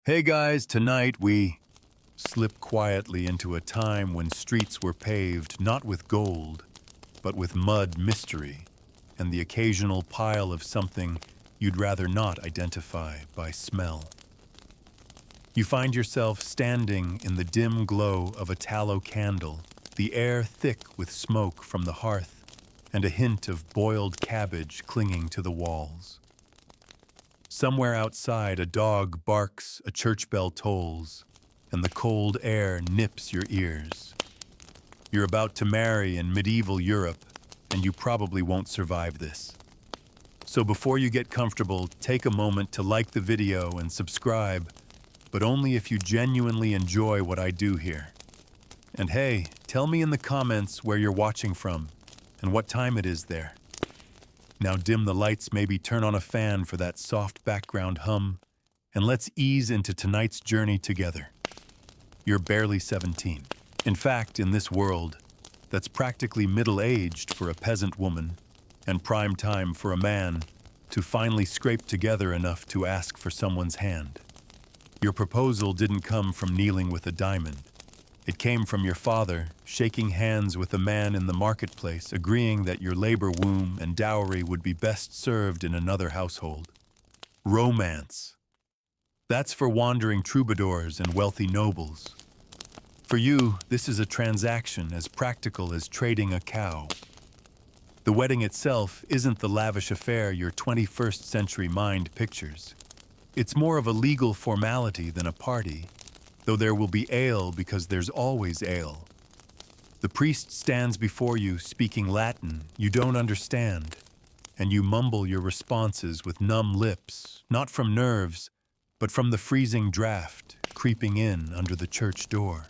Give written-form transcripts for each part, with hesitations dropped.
Hey guys, tonight we slip quietly into a time when streets were paved not with gold, but with mud mystery and the occasional pile of something you'd rather not identify by smell. You find yourself standing in the dim glow of a tallow candle, the air thick with smoke from the hearth and a hint of boiled cabbage clinging to the walls. Somewhere outside, a dog barks, a church bell tolls, and the cold air nips your ears. You're about to marry in medieval Europe, and you probably won't survive this. So before you get comfortable, take a moment to like the video and subscribe, but only if you genuinely enjoy what I do here. And hey, tell me in the comments where you're watching from and what time it is there. Now dim the lights, maybe turn on a fan for that soft background hum, and let's ease into tonight's journey together. You're barely 17. In fact, in this world, that's practically middle-aged for a peasant woman and prime time for a man to finally scrape together enough to ask for someone's hand. Your proposal didn't come from kneeling with a diamond. It came from your father, shaking hands with a man in the marketplace, agreeing that your labor womb and dowry would be best served in another household. Romance. That's for wandering troubadours and wealthy nobles. For you, this is a transaction as practical as trading a cow. The wedding itself isn't the lavish affair your 21st century mind pictures. It's more of a legal formality than a party, though there will be ale because there's always ale. The priest stands before you speaking Latin you don't understand, and you mumble your responses with numb lips, not from nerves, but from the freezing draft creeping in under the church door.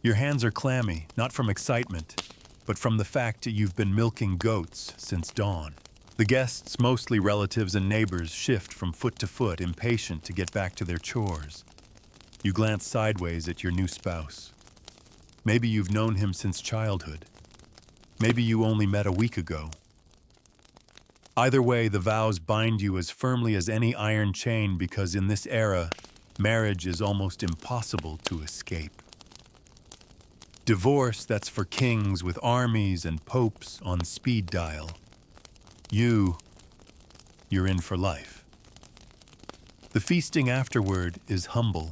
Your hands are clammy, not from excitement, but from the fact that you've been milking goats since dawn. The guests, mostly relatives and neighbors, shift from foot to foot, impatient to get back to their chores. You glance sideways at your new spouse. Maybe you've known him since childhood. Maybe you only met a week ago. Either way, the vows bind you as firmly as any iron chain because in this era, marriage is almost impossible to escape. Divorce, that's for kings with armies and popes on speed dial. You're in for life. The feasting afterward is humble.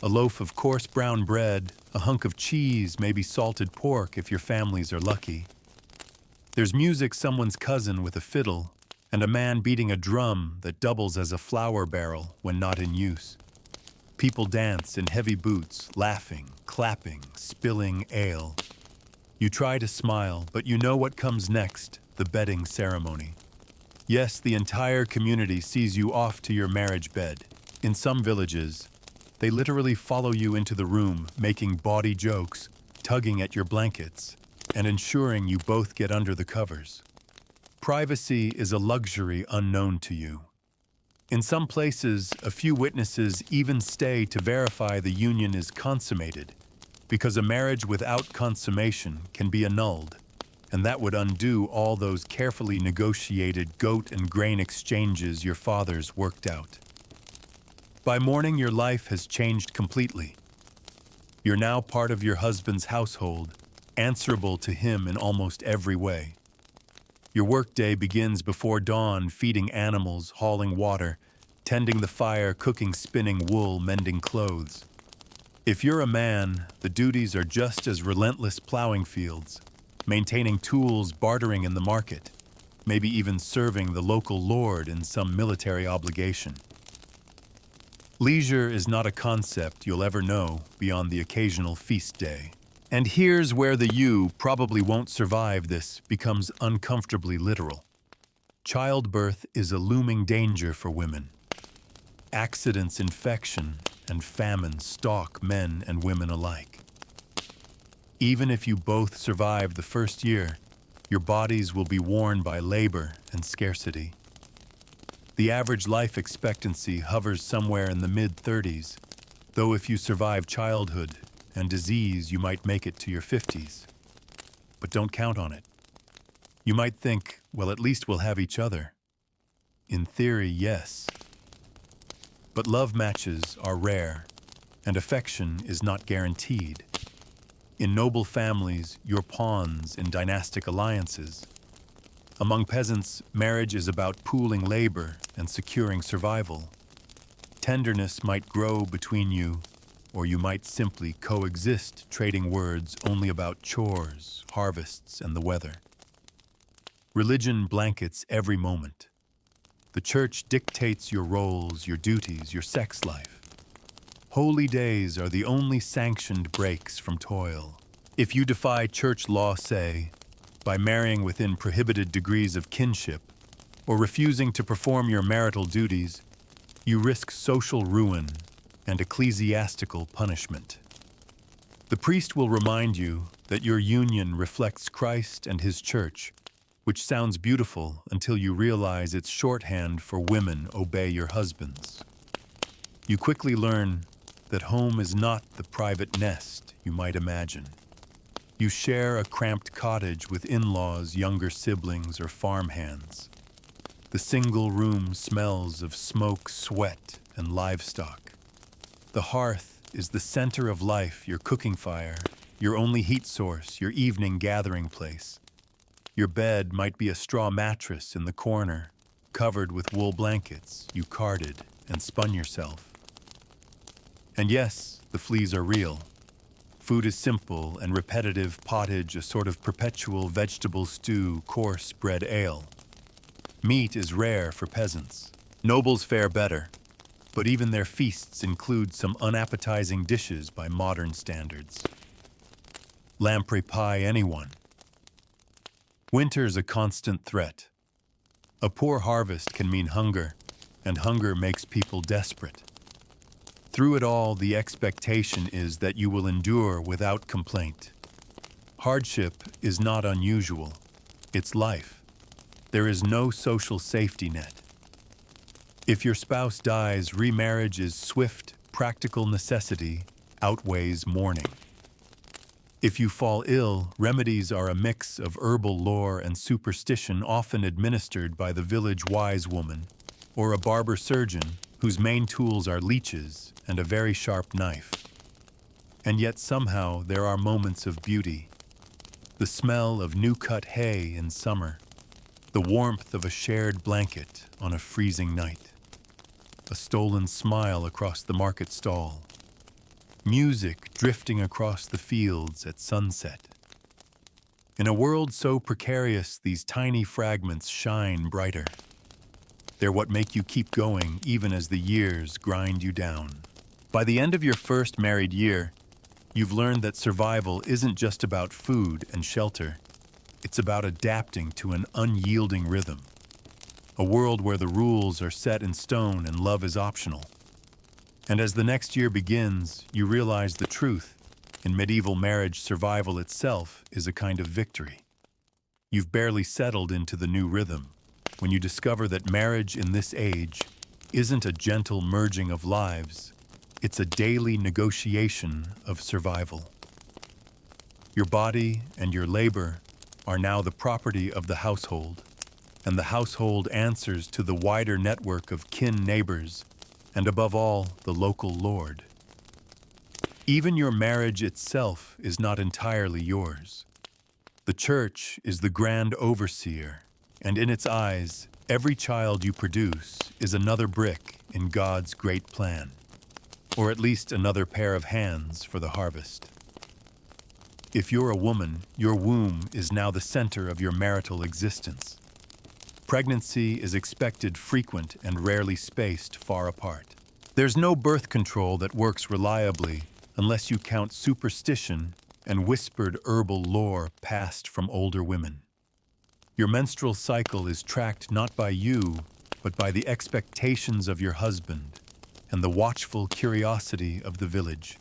A loaf of coarse brown bread, a hunk of cheese, maybe salted pork if your families are lucky. There's music, someone's cousin with a fiddle, and a man beating a drum that doubles as a flour barrel when not in use. People dance in heavy boots, laughing, clapping, spilling ale. You try to smile, but you know what comes next, the bedding ceremony. Yes, the entire community sees you off to your marriage bed. In some villages, they literally follow you into the room, making bawdy jokes, tugging at your blankets, and ensuring you both get under the covers. Privacy is a luxury unknown to you. In some places, a few witnesses even stay to verify the union is consummated, because a marriage without consummation can be annulled, and that would undo all those carefully negotiated goat and grain exchanges your fathers worked out. By morning, your life has changed completely. You're now part of your husband's household, answerable to him in almost every way. Your workday begins before dawn, feeding animals, hauling water, tending the fire, cooking, spinning wool, mending clothes. If you're a man, the duties are just as relentless: plowing fields, maintaining tools, bartering in the market, maybe even serving the local lord in some military obligation. Leisure is not a concept you'll ever know beyond the occasional feast day. And here's where the you probably won't survive this becomes uncomfortably literal. Childbirth is a looming danger for women. Accidents, infection, and famine stalk men and women alike. Even if you both survive the first year, your bodies will be worn by labor and scarcity. The average life expectancy hovers somewhere in the mid-30s, though if you survive childhood and disease, you might make it to your 50s. But don't count on it. You might think, well, at least we'll have each other. In theory, yes. But love matches are rare, and affection is not guaranteed. In noble families, you're pawns in dynastic alliances. Among peasants, marriage is about pooling labor and securing survival. Tenderness might grow between you, or you might simply coexist, trading words only about chores, harvests, and the weather. Religion blankets every moment. The church dictates your roles, your duties, your sex life. Holy days are the only sanctioned breaks from toil. If you defy church law, say, by marrying within prohibited degrees of kinship, or refusing to perform your marital duties, you risk social ruin and ecclesiastical punishment. The priest will remind you that your union reflects Christ and his church, which sounds beautiful until you realize it's shorthand for women obey your husbands. You quickly learn that home is not the private nest you might imagine. You share a cramped cottage with in-laws, younger siblings, or farmhands. The single room smells of smoke, sweat, and livestock. The hearth is the center of life, your cooking fire, your only heat source, your evening gathering place. Your bed might be a straw mattress in the corner, covered with wool blankets you carded and spun yourself. And yes, the fleas are real. Food is simple and repetitive pottage, a sort of perpetual vegetable stew, coarse bread ale. Meat is rare for peasants. Nobles fare better, but even their feasts include some unappetizing dishes by modern standards. Lamprey pie, anyone. Winter's a constant threat. A poor harvest can mean hunger, and hunger makes people desperate. Through it all, the expectation is that you will endure without complaint. Hardship is not unusual. It's life. There is no social safety net. If your spouse dies, remarriage is swift, practical necessity outweighs mourning. If you fall ill, remedies are a mix of herbal lore and superstition, often administered by the village wise woman or a barber surgeon whose main tools are leeches and a very sharp knife. And yet somehow there are moments of beauty. The smell of new-cut hay in summer, the warmth of a shared blanket on a freezing night, a stolen smile across the market stall, music drifting across the fields at sunset. In a world so precarious, these tiny fragments shine brighter. They're what make you keep going even as the years grind you down. By the end of your first married year, you've learned that survival isn't just about food and shelter. It's about adapting to an unyielding rhythm. A world where the rules are set in stone and love is optional. And as the next year begins, you realize the truth. In medieval marriage, survival itself is a kind of victory. You've barely settled into the new rhythm when you discover that marriage in this age isn't a gentle merging of lives. It's a daily negotiation of survival. Your body and your labor are now the property of the household, and the household answers to the wider network of kin neighbors, and above all, the local lord. Even your marriage itself is not entirely yours. The church is the grand overseer, and in its eyes, every child you produce is another brick in God's great plan, or at least another pair of hands for the harvest. If you're a woman, your womb is now the center of your marital existence. Pregnancy is expected frequent and rarely spaced far apart. There's no birth control that works reliably unless you count superstition and whispered herbal lore passed from older women. Your menstrual cycle is tracked not by you, but by the expectations of your husband and the watchful curiosity of the village.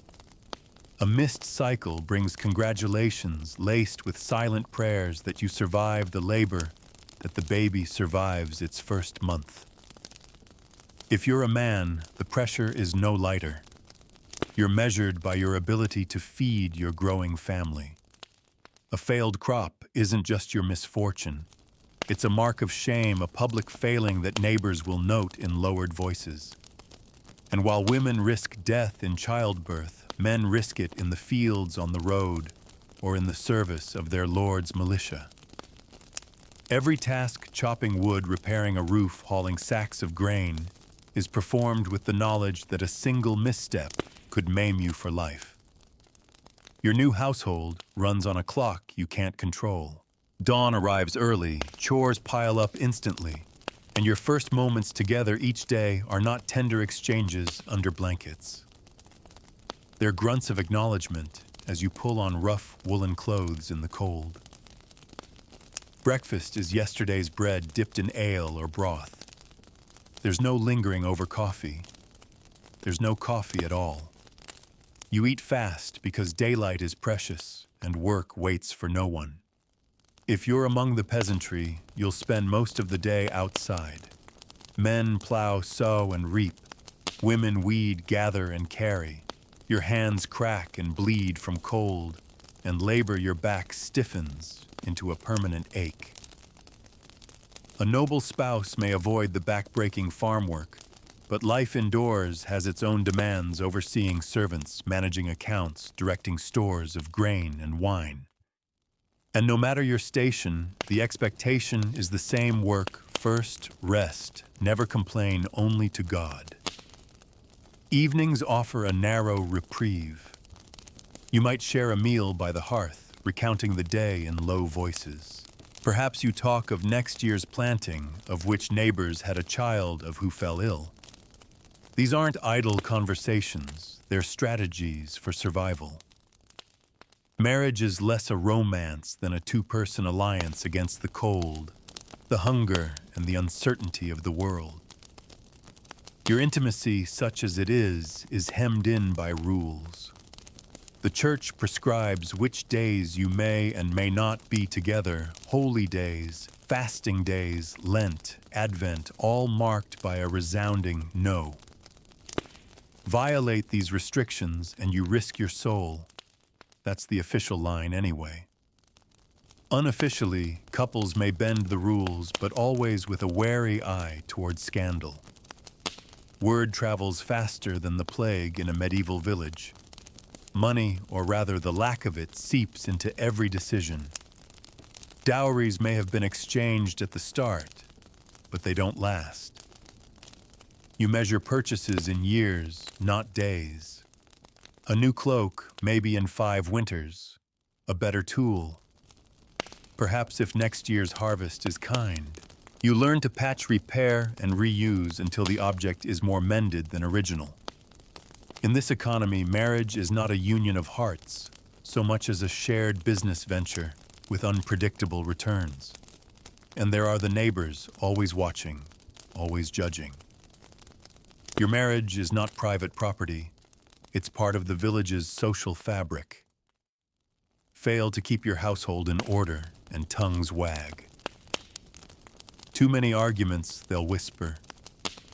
A missed cycle brings congratulations laced with silent prayers that you survive the labor, that the baby survives its first month. If you're a man, the pressure is no lighter. You're measured by your ability to feed your growing family. A failed crop isn't just your misfortune. It's a mark of shame, a public failing that neighbors will note in lowered voices. And while women risk death in childbirth, men risk it in the fields on the road or in the service of their lord's militia. Every task, chopping wood, repairing a roof, hauling sacks of grain, is performed with the knowledge that a single misstep could maim you for life. Your new household runs on a clock you can't control. Dawn arrives early, chores pile up instantly, and your first moments together each day are not tender exchanges under blankets. They're grunts of acknowledgement as you pull on rough woolen clothes in the cold. Breakfast is yesterday's bread dipped in ale or broth. There's no lingering over coffee. There's no coffee at all. You eat fast because daylight is precious and work waits for no one. If you're among the peasantry, you'll spend most of the day outside. Men plow, sow, and reap. Women weed, gather, and carry. Your hands crack and bleed from cold, and labor your back stiffens into a permanent ache. A noble spouse may avoid the back-breaking farm work, but life indoors has its own demands, overseeing servants, managing accounts, directing stores of grain and wine. And no matter your station, the expectation is the same: work first, rest, never complain, only to God. Evenings offer a narrow reprieve. You might share a meal by the hearth, recounting the day in low voices. Perhaps you talk of next year's planting, of which neighbors had a child of who fell ill. These aren't idle conversations, they're strategies for survival. Marriage is less a romance than a two-person alliance against the cold, the hunger, and the uncertainty of the world. Your intimacy, such as it is hemmed in by rules. The church prescribes which days you may and may not be together, holy days, fasting days, Lent, Advent, all marked by a resounding no. Violate these restrictions and you risk your soul. That's the official line anyway. Unofficially, couples may bend the rules, but always with a wary eye towards scandal. Word travels faster than the plague in a medieval village. Money, or rather the lack of it, seeps into every decision. Dowries may have been exchanged at the start, but they don't last. You measure purchases in years, not days. A new cloak, maybe in 5 winters. A better tool. Perhaps if next year's harvest is kind. You learn to patch, repair, and reuse until the object is more mended than original. In this economy, marriage is not a union of hearts, so much as a shared business venture with unpredictable returns. And there are the neighbors, always watching, always judging. Your marriage is not private property. It's part of the village's social fabric. Fail to keep your household in order, and tongues wag. Too many arguments, they'll whisper.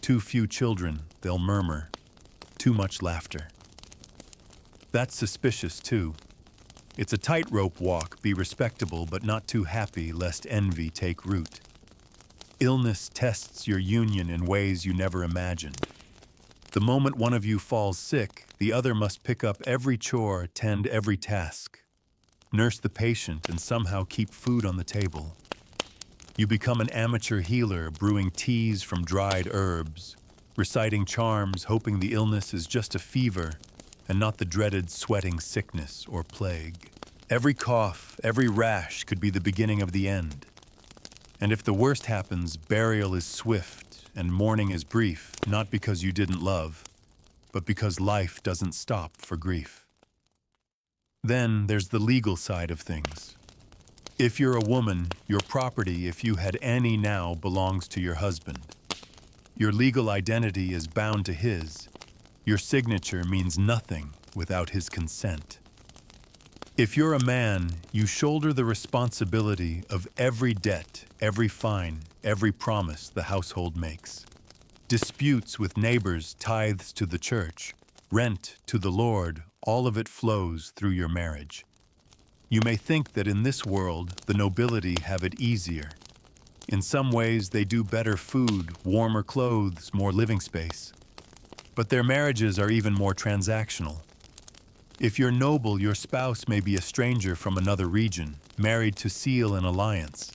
Too few children, they'll murmur. Too much laughter. That's suspicious, too. It's a tightrope walk, be respectable but not too happy lest envy take root. Illness tests your union in ways you never imagined. The moment one of you falls sick, the other must pick up every chore, tend every task, nurse the patient, and somehow keep food on the table. You become an amateur healer, brewing teas from dried herbs, reciting charms, hoping the illness is just a fever and not the dreaded sweating sickness or plague. Every cough, every rash could be the beginning of the end. And if the worst happens, burial is swift and mourning is brief, not because you didn't love, but because life doesn't stop for grief. Then there's the legal side of things. If you're a woman, your property, if you had any now, belongs to your husband. Your legal identity is bound to his. Your signature means nothing without his consent. If you're a man, you shoulder the responsibility of every debt, every fine, every promise the household makes. Disputes with neighbors, tithes to the church, rent to the Lord, all of it flows through your marriage. You may think that in this world, the nobility have it easier. In some ways, they do better food, warmer clothes, more living space. But their marriages are even more transactional. If you're noble, your spouse may be a stranger from another region, married to seal an alliance.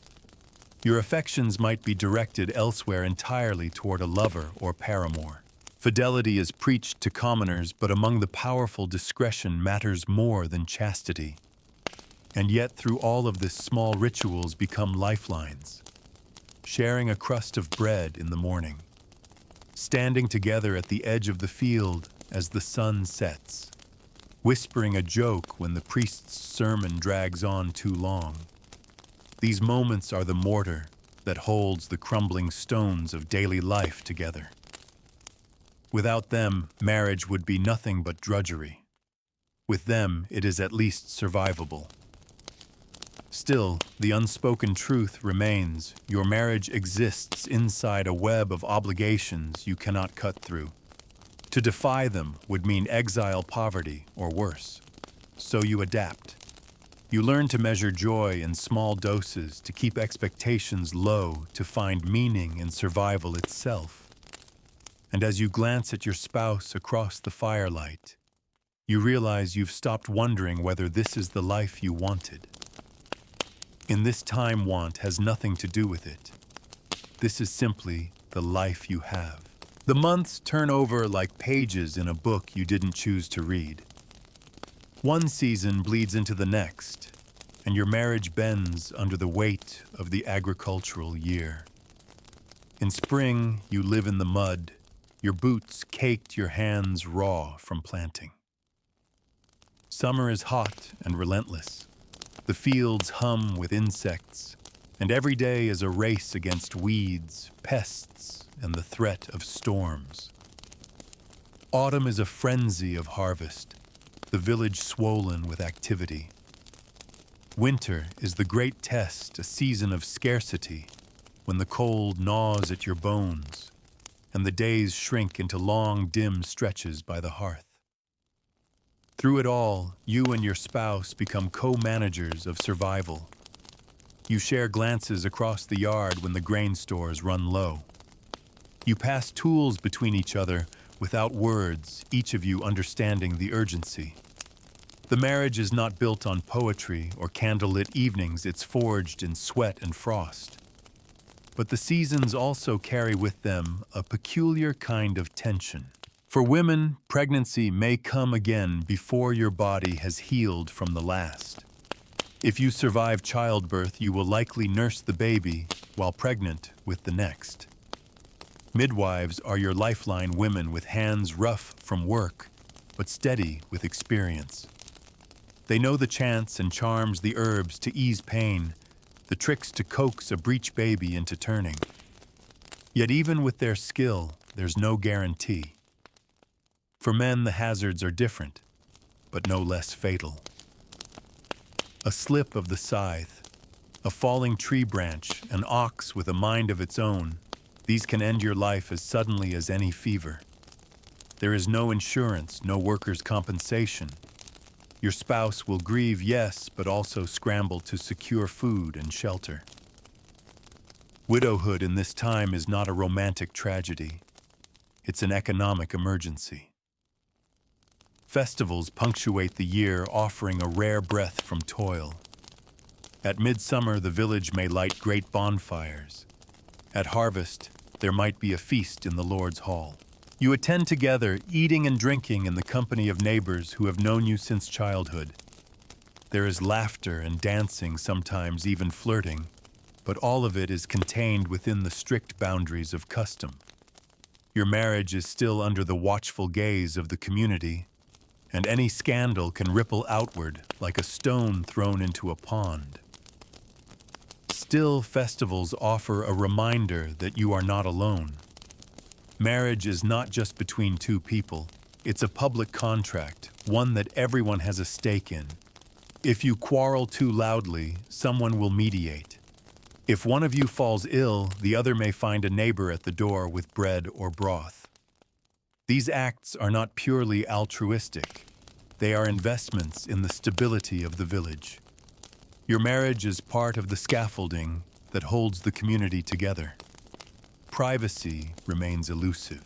Your affections might be directed elsewhere entirely toward a lover or paramour. Fidelity is preached to commoners, but among the powerful discretion matters more than chastity. And yet through all of this small rituals become lifelines. Sharing a crust of bread in the morning. Standing together at the edge of the field as the sun sets. Whispering a joke when the priest's sermon drags on too long. These moments are the mortar that holds the crumbling stones of daily life together. Without them, marriage would be nothing but drudgery. With them, it is at least survivable. Still, the unspoken truth remains: your marriage exists inside a web of obligations you cannot cut through. To defy them would mean exile, poverty, or worse. So you adapt. You learn to measure joy in small doses, to keep expectations low, to find meaning in survival itself. And as you glance at your spouse across the firelight, you realize you've stopped wondering whether this is the life you wanted. In this time, want has nothing to do with it. This is simply the life you have. The months turn over like pages in a book you didn't choose to read. One season bleeds into the next, and your marriage bends under the weight of the agricultural year. In spring, you live in the mud, your boots caked, your hands raw from planting. Summer is hot and relentless. The fields hum with insects, and every day is a race against weeds, pests, and the threat of storms. Autumn is a frenzy of harvest, the village swollen with activity. Winter is the great test, a season of scarcity, when the cold gnaws at your bones, and the days shrink into long, dim stretches by the hearth. Through it all, you and your spouse become co-managers of survival. You share glances across the yard when the grain stores run low. You pass tools between each other without words, each of you understanding the urgency. The marriage is not built on poetry or candlelit evenings, it's forged in sweat and frost. But the seasons also carry with them a peculiar kind of tension. For women, pregnancy may come again before your body has healed from the last. If you survive childbirth, you will likely nurse the baby while pregnant with the next. Midwives are your lifeline, women with hands rough from work, but steady with experience. They know the chants and charms, the herbs to ease pain, the tricks to coax a breech baby into turning. Yet even with their skill, there's no guarantee. For men, the hazards are different, but no less fatal. A slip of the scythe, a falling tree branch, an ox with a mind of its own, these can end your life as suddenly as any fever. There is no insurance, no workers' compensation. Your spouse will grieve, yes, but also scramble to secure food and shelter. Widowhood in this time is not a romantic tragedy. It's an economic emergency. Festivals punctuate the year, offering a rare breath from toil. At midsummer, the village may light great bonfires. At harvest, there might be a feast in the Lord's hall. You attend together, eating and drinking in the company of neighbors who have known you since childhood. There is laughter and dancing, sometimes even flirting, but all of it is contained within the strict boundaries of custom. Your marriage is still under the watchful gaze of the community, and any scandal can ripple outward like a stone thrown into a pond. Still, festivals offer a reminder that you are not alone. Marriage is not just between two people. It's a public contract, one that everyone has a stake in. If you quarrel too loudly, someone will mediate. If one of you falls ill, the other may find a neighbor at the door with bread or broth. These acts are not purely altruistic. They are investments in the stability of the village. Your marriage is part of the scaffolding that holds the community together. Privacy remains elusive.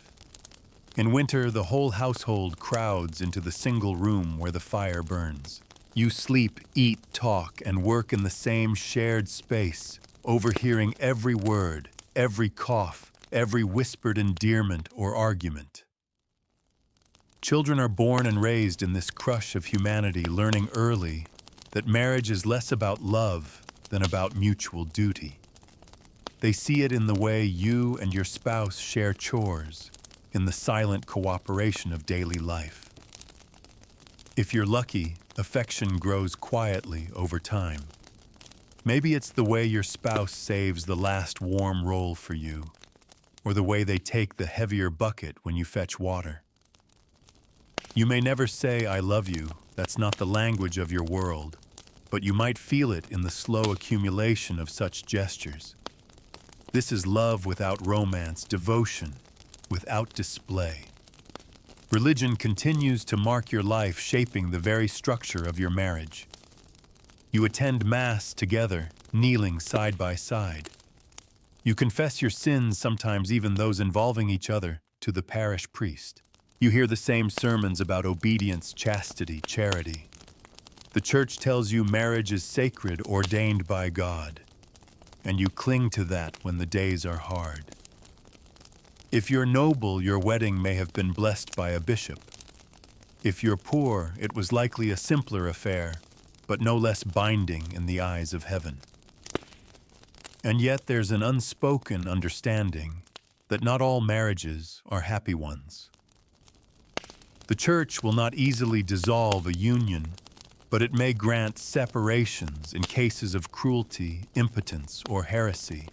In winter, the whole household crowds into the single room where the fire burns. You sleep, eat, talk, and work in the same shared space, overhearing every word, every cough, every whispered endearment or argument. Children are born and raised in this crush of humanity, learning early that marriage is less about love than about mutual duty. They see it in the way you and your spouse share chores, in the silent cooperation of daily life. If you're lucky, affection grows quietly over time. Maybe it's the way your spouse saves the last warm roll for you, or the way they take the heavier bucket when you fetch water. You may never say, "I love you," that's not the language of your world, but you might feel it in the slow accumulation of such gestures. This is love without romance, devotion without display. Religion continues to mark your life, shaping the very structure of your marriage. You attend Mass together, kneeling side by side. You confess your sins, sometimes even those involving each other, to the parish priest. You hear the same sermons about obedience, chastity, charity. The church tells you marriage is sacred, ordained by God, and you cling to that when the days are hard. If you're noble, your wedding may have been blessed by a bishop. If you're poor, it was likely a simpler affair, but no less binding in the eyes of heaven. And yet there's an unspoken understanding that not all marriages are happy ones. The church will not easily dissolve a union, but it may grant separations in cases of cruelty, impotence, or heresy.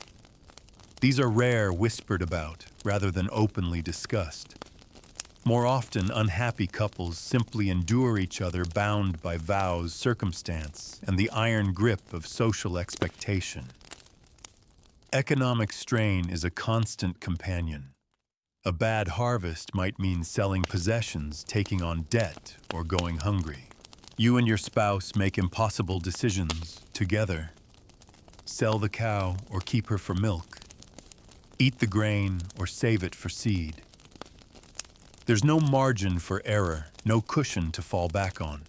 These are rare, whispered about, rather than openly discussed. More often, unhappy couples simply endure each other, bound by vows, circumstance, and the iron grip of social expectation. Economic strain is a constant companion. A bad harvest might mean selling possessions, taking on debt, or going hungry. You and your spouse make impossible decisions together. Sell the cow or keep her for milk. Eat the grain or save it for seed. There's no margin for error, no cushion to fall back on.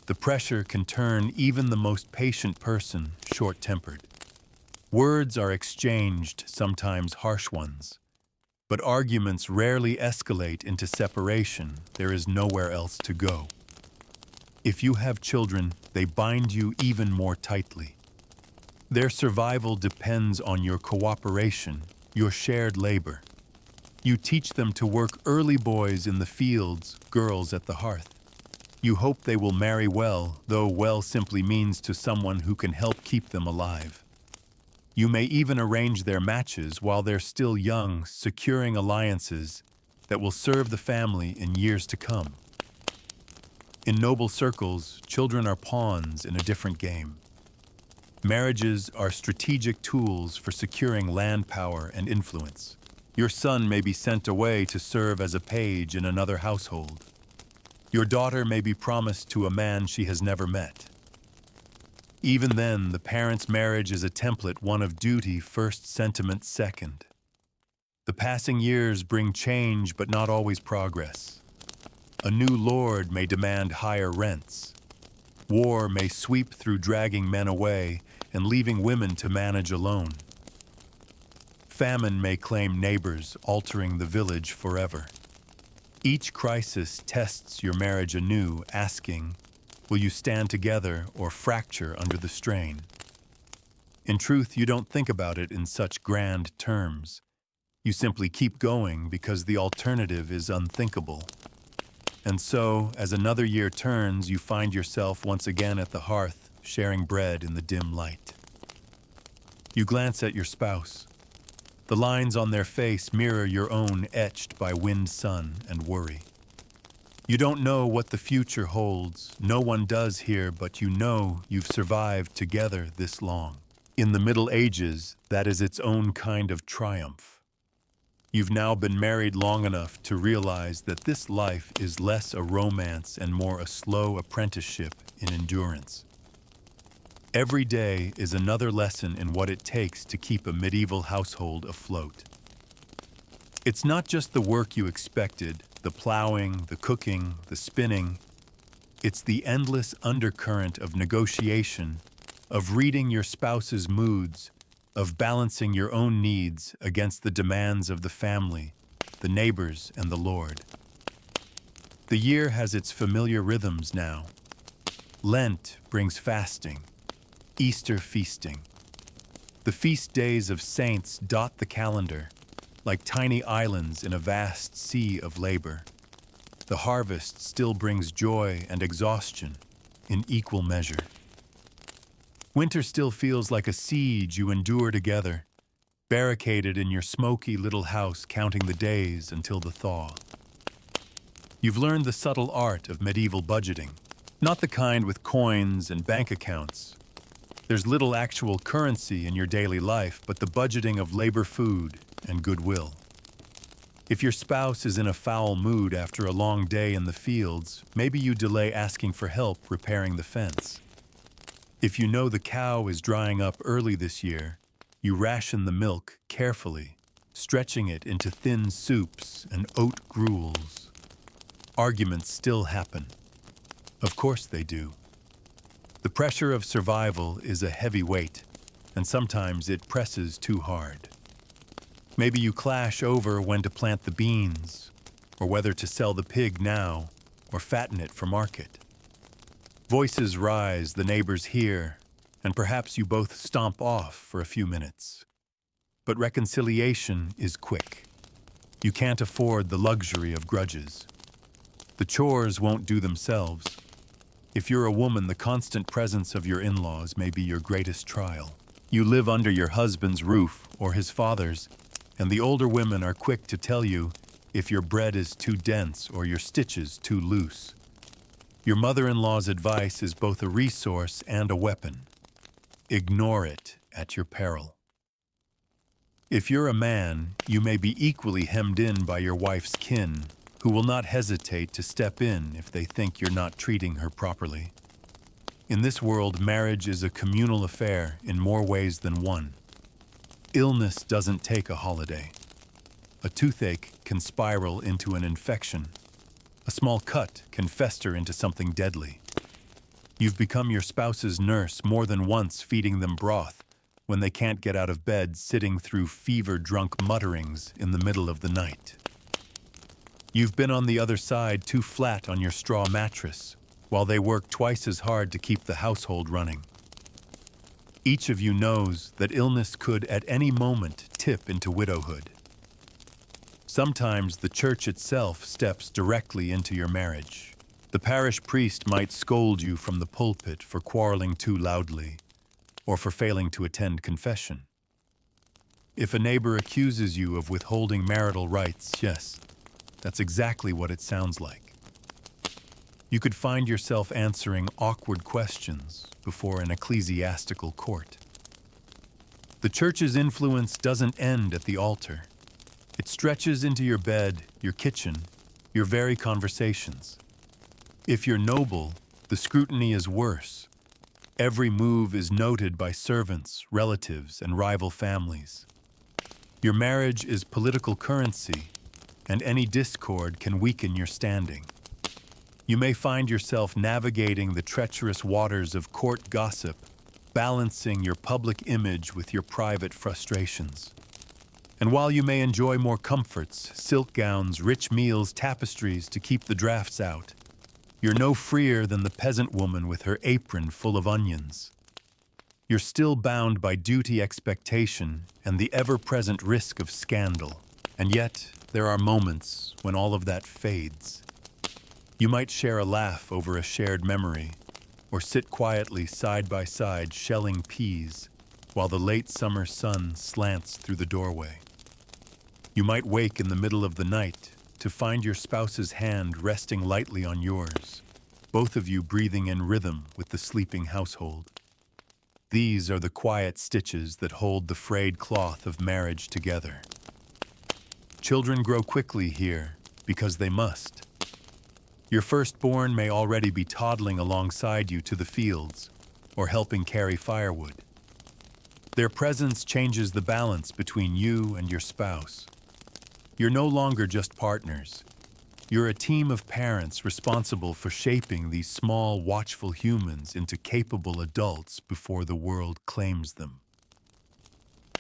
The pressure can turn even the most patient person short-tempered. Words are exchanged, sometimes harsh ones. But arguments rarely escalate into separation. There is nowhere else to go. If you have children, they bind you even more tightly. Their survival depends on your cooperation, your shared labor. You teach them to work, early boys in the fields, girls at the hearth. You hope they will marry well, though well simply means to someone who can help keep them alive. You may even arrange their matches while they're still young, securing alliances that will serve the family in years to come. In noble circles, children are pawns in a different game. Marriages are strategic tools for securing land power and influence. Your son may be sent away to serve as a page in another household. Your daughter may be promised to a man she has never met. Even then, the parents' marriage is a template, one of duty first, sentiment second. The passing years bring change, but not always progress. A new lord may demand higher rents. War may sweep through, dragging men away and leaving women to manage alone. Famine may claim neighbors, altering the village forever. Each crisis tests your marriage anew, asking, will you stand together or fracture under the strain? In truth, you don't think about it in such grand terms. You simply keep going because the alternative is unthinkable. And so, as another year turns, you find yourself once again at the hearth, sharing bread in the dim light. You glance at your spouse. The lines on their face mirror your own, etched by wind, sun, and worry. You don't know what the future holds. No one does here, but you know you've survived together this long. In the Middle Ages, that is its own kind of triumph. You've now been married long enough to realize that this life is less a romance and more a slow apprenticeship in endurance. Every day is another lesson in what it takes to keep a medieval household afloat. It's not just the work you expected, the plowing, the cooking, the spinning. It's the endless undercurrent of negotiation, of reading your spouse's moods, of balancing your own needs against the demands of the family, the neighbors, and the Lord. The year has its familiar rhythms now. Lent brings fasting, Easter feasting. The feast days of saints dot the calendar, like tiny islands in a vast sea of labor. The harvest still brings joy and exhaustion in equal measure. Winter still feels like a siege you endure together, barricaded in your smoky little house counting the days until the thaw. You've learned the subtle art of medieval budgeting, not the kind with coins and bank accounts. There's little actual currency in your daily life, but the budgeting of labor, food, and goodwill. If your spouse is in a foul mood after a long day in the fields, maybe you delay asking for help repairing the fence. If you know the cow is drying up early this year, you ration the milk carefully, stretching it into thin soups and oat gruels. Arguments still happen. Of course they do. The pressure of survival is a heavy weight, and sometimes it presses too hard. Maybe you clash over when to plant the beans, or whether to sell the pig now or fatten it for market. Voices rise, the neighbors hear, and perhaps you both stomp off for a few minutes. But reconciliation is quick. You can't afford the luxury of grudges. The chores won't do themselves. If you're a woman, the constant presence of your in-laws may be your greatest trial. You live under your husband's roof or his father's, and the older women are quick to tell you if your bread is too dense or your stitches too loose. Your mother-in-law's advice is both a resource and a weapon. Ignore it at your peril. If you're a man, you may be equally hemmed in by your wife's kin, who will not hesitate to step in if they think you're not treating her properly. In this world, marriage is a communal affair in more ways than one. Illness doesn't take a holiday. A toothache can spiral into an infection. A small cut can fester into something deadly. You've become your spouse's nurse more than once, feeding them broth when they can't get out of bed, sitting through fever-drunk mutterings in the middle of the night. You've been on the other side, too flat on your straw mattress, while they work twice as hard to keep the household running. Each of you knows that illness could at any moment tip into widowhood. Sometimes the church itself steps directly into your marriage. The parish priest might scold you from the pulpit for quarreling too loudly, or for failing to attend confession. If a neighbor accuses you of withholding marital rights, yes, that's exactly what it sounds like. You could find yourself answering awkward questions before an ecclesiastical court. The church's influence doesn't end at the altar. It stretches into your bed, your kitchen, your very conversations. If you're noble, the scrutiny is worse. Every move is noted by servants, relatives, and rival families. Your marriage is political currency, and any discord can weaken your standing. You may find yourself navigating the treacherous waters of court gossip, balancing your public image with your private frustrations. And while you may enjoy more comforts, silk gowns, rich meals, tapestries to keep the drafts out, you're no freer than the peasant woman with her apron full of onions. You're still bound by duty, expectation, and the ever-present risk of scandal. And yet, there are moments when all of that fades. You might share a laugh over a shared memory, or sit quietly side by side shelling peas while the late summer sun slants through the doorway. You might wake in the middle of the night to find your spouse's hand resting lightly on yours, both of you breathing in rhythm with the sleeping household. These are the quiet stitches that hold the frayed cloth of marriage together. Children grow quickly here because they must. Your firstborn may already be toddling alongside you to the fields or helping carry firewood. Their presence changes the balance between you and your spouse. You're no longer just partners. You're a team of parents responsible for shaping these small, watchful humans into capable adults before the world claims them.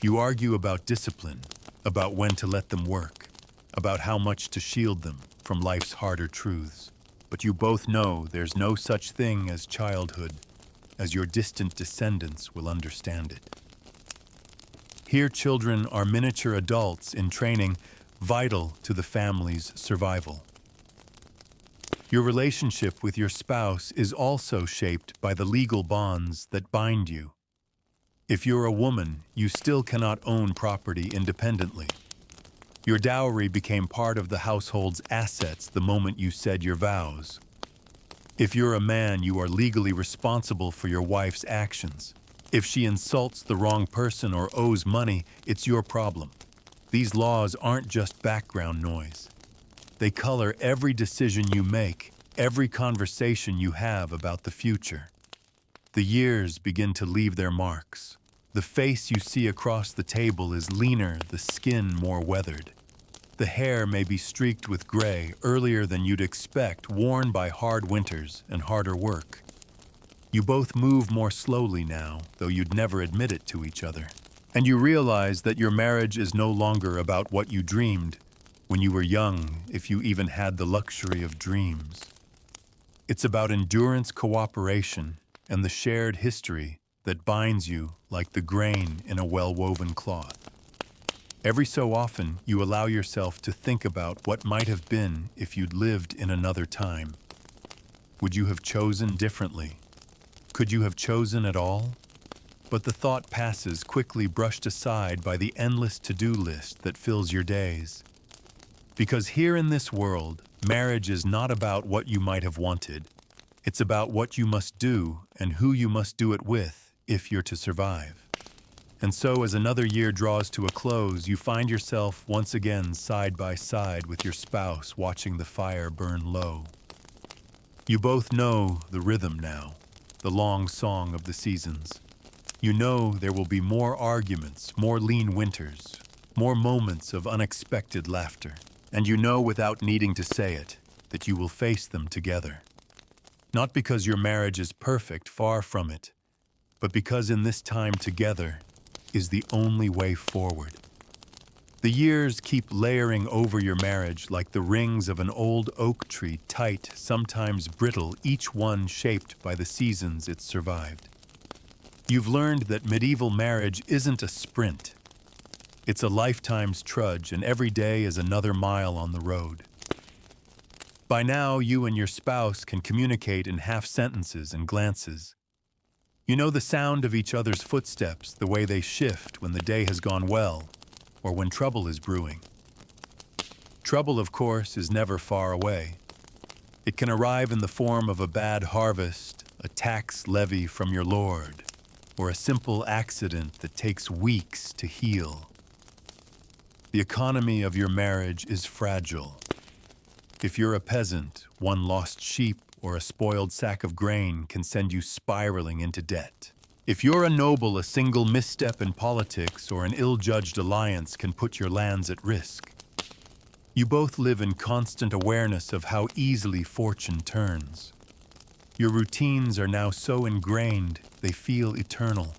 You argue about discipline, about when to let them work, about how much to shield them from life's harder truths. But you both know there's no such thing as childhood, as your distant descendants will understand it. Here, children are miniature adults in training vital to the family's survival. Your relationship with your spouse is also shaped by the legal bonds that bind you. If you're a woman, you still cannot own property independently. Your dowry became part of the household's assets the moment you said your vows. If you're a man, you are legally responsible for your wife's actions. If she insults the wrong person or owes money, it's your problem. These laws aren't just background noise. They color every decision you make, every conversation you have about the future. The years begin to leave their marks. The face you see across the table is leaner, the skin more weathered. The hair may be streaked with gray earlier than you'd expect, worn by hard winters and harder work. You both move more slowly now, though you'd never admit it to each other. And you realize that your marriage is no longer about what you dreamed when you were young, if you even had the luxury of dreams. It's about endurance, cooperation, and the shared history that binds you like the grain in a well-woven cloth. Every so often, you allow yourself to think about what might have been if you'd lived in another time. Would you have chosen differently? Could you have chosen at all? But the thought passes, quickly brushed aside by the endless to-do list that fills your days. Because here in this world, marriage is not about what you might have wanted. It's about what you must do and who you must do it with if you're to survive. And so as another year draws to a close, you find yourself once again side by side with your spouse watching the fire burn low. You both know the rhythm now, the long song of the seasons. You know there will be more arguments, more lean winters, more moments of unexpected laughter. And you know without needing to say it that you will face them together. Not because your marriage is perfect, far from it, but because in this time together is the only way forward. The years keep layering over your marriage like the rings of an old oak tree, tight, sometimes brittle, each one shaped by the seasons it survived. You've learned that medieval marriage isn't a sprint. It's a lifetime's trudge, and every day is another mile on the road. By now, you and your spouse can communicate in half sentences and glances. You know the sound of each other's footsteps, the way they shift when the day has gone well, or when trouble is brewing. Trouble, of course, is never far away. It can arrive in the form of a bad harvest, a tax levy from your lord, or a simple accident that takes weeks to heal. The economy of your marriage is fragile. If you're a peasant, one lost sheep or a spoiled sack of grain can send you spiraling into debt. If you're a noble, a single misstep in politics or an ill-judged alliance can put your lands at risk. You both live in constant awareness of how easily fortune turns. Your routines are now so ingrained, they feel eternal.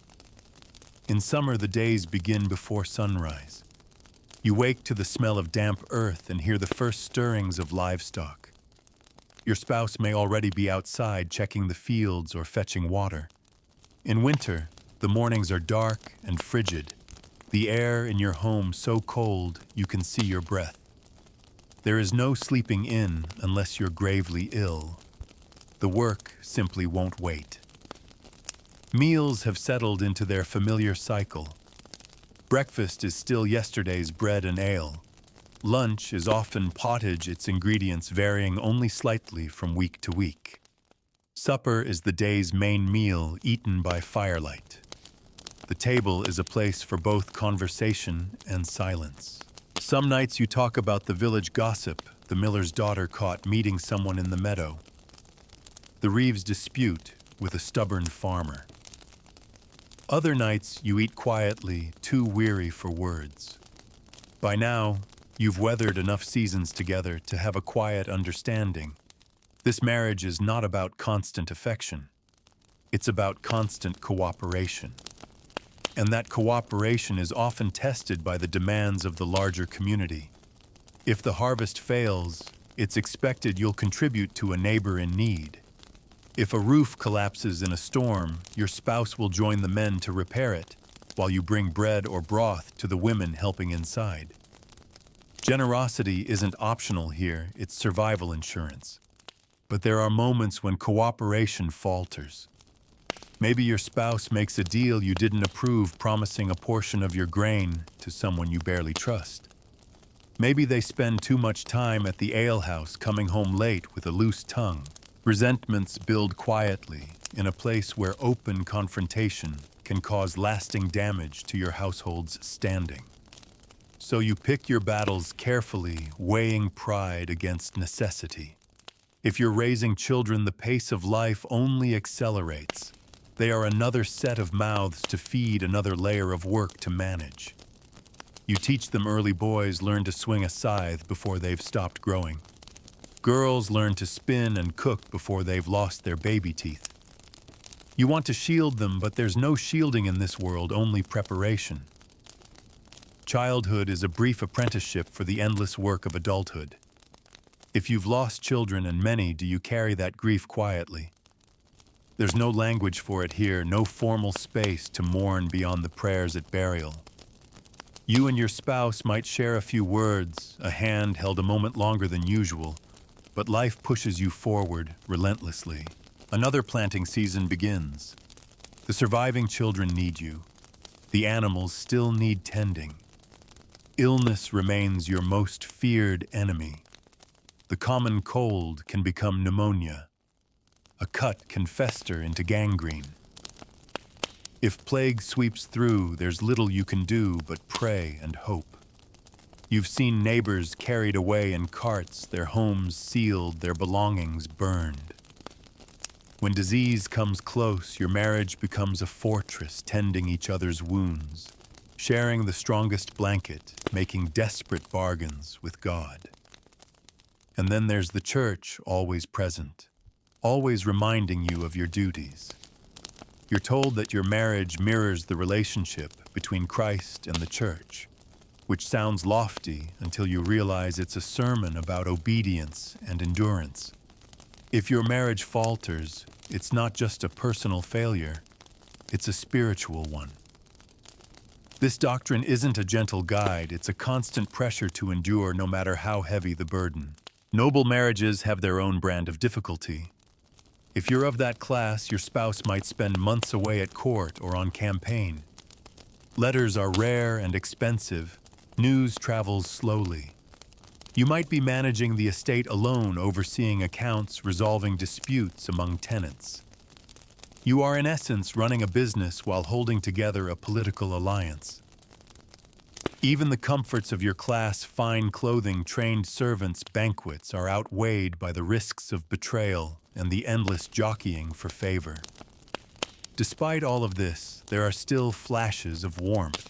In summer, the days begin before sunrise. You wake to the smell of damp earth and hear the first stirrings of livestock. Your spouse may already be outside checking the fields or fetching water. In winter, the mornings are dark and frigid, the air in your home so cold you can see your breath. There is no sleeping in unless you're gravely ill. The work simply won't wait. Meals have settled into their familiar cycle. Breakfast is still yesterday's bread and ale. Lunch is often pottage, its ingredients varying only slightly from week to week. Supper is the day's main meal, eaten by firelight. The table is a place for both conversation and silence. Some nights you talk about the village gossip, the miller's daughter caught meeting someone in the meadow. The Reeves dispute with a stubborn farmer. Other nights you eat quietly, too weary for words. By now, You've weathered enough seasons together to have a quiet understanding. This marriage is not about constant affection. It's about constant cooperation. And that cooperation is often tested by the demands of the larger community. If the harvest fails, it's expected you'll contribute to a neighbor in need. If a roof collapses in a storm, your spouse will join the men to repair it, while you bring bread or broth to the women helping inside. Generosity isn't optional here, it's survival insurance. But there are moments when cooperation falters. Maybe your spouse makes a deal you didn't approve, promising a portion of your grain to someone you barely trust. Maybe they spend too much time at the alehouse, coming home late with a loose tongue. Resentments build quietly in a place where open confrontation can cause lasting damage to your household's standing. So you pick your battles carefully, weighing pride against necessity. If you're raising children, the pace of life only accelerates. They are another set of mouths to feed, another layer of work to manage. You teach them. Early boys learn to swing a scythe before they've stopped growing. Girls learn to spin and cook before they've lost their baby teeth. You want to shield them, but there's no shielding in this world, only preparation. Childhood is a brief apprenticeship for the endless work of adulthood. If you've lost children, and many, do you carry that grief quietly? There's no language for it here, no formal space to mourn beyond the prayers at burial. You and your spouse might share a few words, a hand held a moment longer than usual, but life pushes you forward relentlessly. Another planting season begins. The surviving children need you. The animals still need tending. Illness remains your most feared enemy. The common cold can become pneumonia. A cut can fester into gangrene. If plague sweeps through, there's little you can do but pray and hope. You've seen neighbors carried away in carts, their homes sealed, their belongings burned. When disease comes close, your marriage becomes a fortress, tending each other's wounds, sharing the strongest blanket, making desperate bargains with God. And then there's the church, always present, always reminding you of your duties. You're told that your marriage mirrors the relationship between Christ and the church, which sounds lofty until you realize it's a sermon about obedience and endurance. If your marriage falters, it's not just a personal failure, it's a spiritual one. This doctrine isn't a gentle guide, it's a constant pressure to endure no matter how heavy the burden. Noble marriages have their own brand of difficulty. If you're of that class, your spouse might spend months away at court or on campaign. Letters are rare and expensive. News travels slowly. You might be managing the estate alone, overseeing accounts, resolving disputes among tenants. You are in essence running a business while holding together a political alliance. Even the comforts of your class, fine clothing, trained servants, banquets are outweighed by the risks of betrayal and the endless jockeying for favor. Despite all of this, there are still flashes of warmth.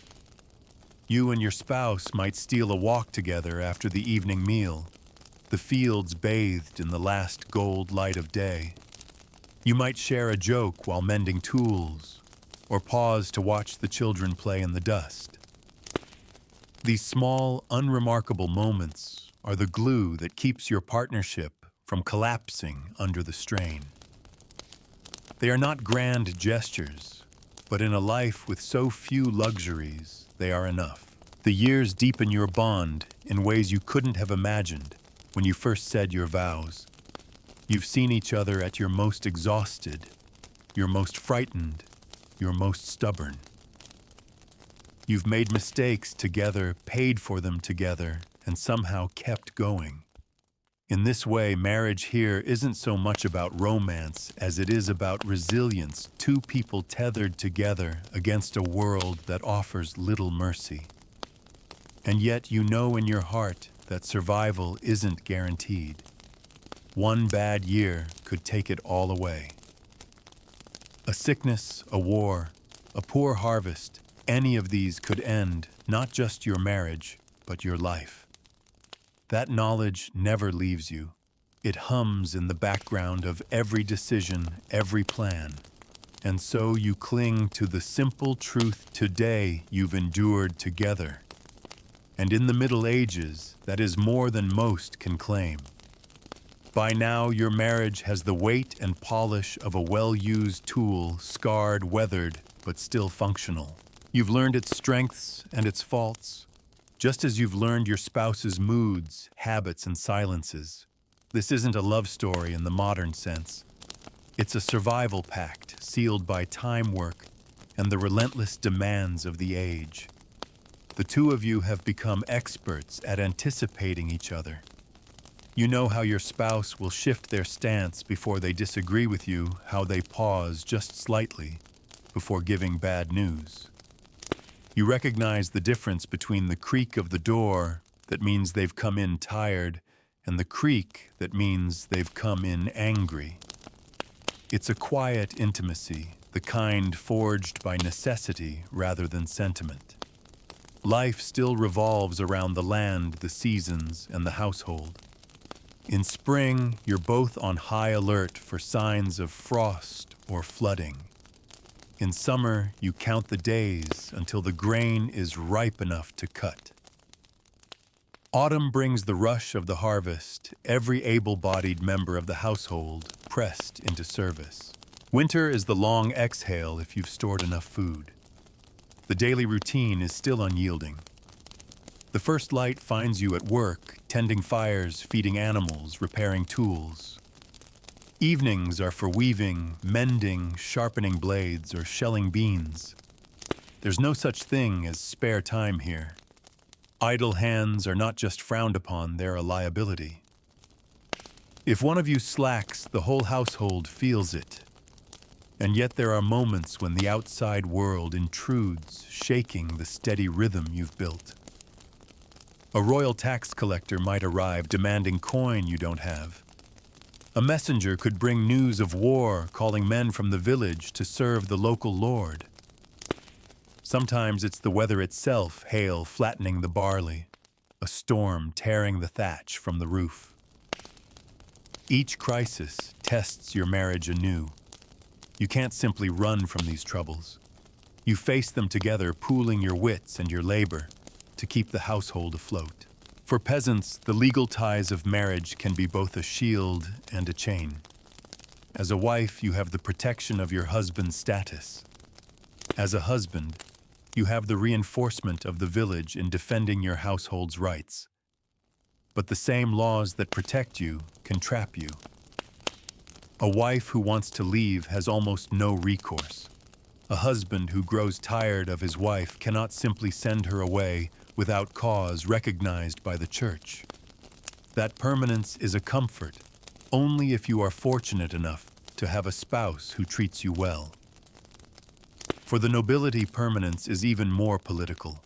You and your spouse might steal a walk together after the evening meal, the fields bathed in the last gold light of day. You might share a joke while mending tools, or pause to watch the children play in the dust. These small, unremarkable moments are the glue that keeps your partnership from collapsing under the strain. They are not grand gestures, but in a life with so few luxuries, they are enough. The years deepen your bond in ways you couldn't have imagined when you first said your vows. You've seen each other at your most exhausted, your most frightened, your most stubborn. You've made mistakes together, paid for them together, and somehow kept going. In this way, marriage here isn't so much about romance as it is about resilience, two people tethered together against a world that offers little mercy. And yet you know in your heart that survival isn't guaranteed. One bad year could take it all away. A sickness, a war, a poor harvest, any of these could end not just your marriage, but your life. That knowledge never leaves you. It hums in the background of every decision, every plan. And so you cling to the simple truth today you've endured together. And in the Middle Ages, that is more than most can claim. By now, your marriage has the weight and polish of a well-used tool, scarred, weathered, but still functional. You've learned its strengths and its faults, just as you've learned your spouse's moods, habits, and silences. This isn't a love story in the modern sense. It's a survival pact sealed by time work and the relentless demands of the age. The two of you have become experts at anticipating each other. You know how your spouse will shift their stance before they disagree with you, how they pause just slightly before giving bad news. You recognize the difference between the creak of the door that means they've come in tired and the creak that means they've come in angry. It's a quiet intimacy, the kind forged by necessity rather than sentiment. Life still revolves around the land, the seasons, and the household. In spring, you're both on high alert for signs of frost or flooding. In summer, you count the days until the grain is ripe enough to cut. Autumn brings the rush of the harvest, every able-bodied member of the household pressed into service. Winter is the long exhale if you've stored enough food. The daily routine is still unyielding. The first light finds you at work, tending fires, feeding animals, repairing tools. Evenings are for weaving, mending, sharpening blades, or shelling beans. There's no such thing as spare time here. Idle hands are not just frowned upon, they're a liability. If one of you slacks, the whole household feels it. And yet there are moments when the outside world intrudes, shaking the steady rhythm you've built. A royal tax collector might arrive demanding coin you don't have. A messenger could bring news of war, calling men from the village to serve the local lord. Sometimes it's the weather itself, hail flattening the barley, a storm tearing the thatch from the roof. Each crisis tests your marriage anew. You can't simply run from these troubles. You face them together, pooling your wits and your labor to keep the household afloat. For peasants, the legal ties of marriage can be both a shield and a chain. As a wife, you have the protection of your husband's status. As a husband, you have the reinforcement of the village in defending your household's rights. But the same laws that protect you can trap you. A wife who wants to leave has almost no recourse. A husband who grows tired of his wife cannot simply send her away without cause recognized by the church. That permanence is a comfort only if you are fortunate enough to have a spouse who treats you well. For the nobility, permanence is even more political.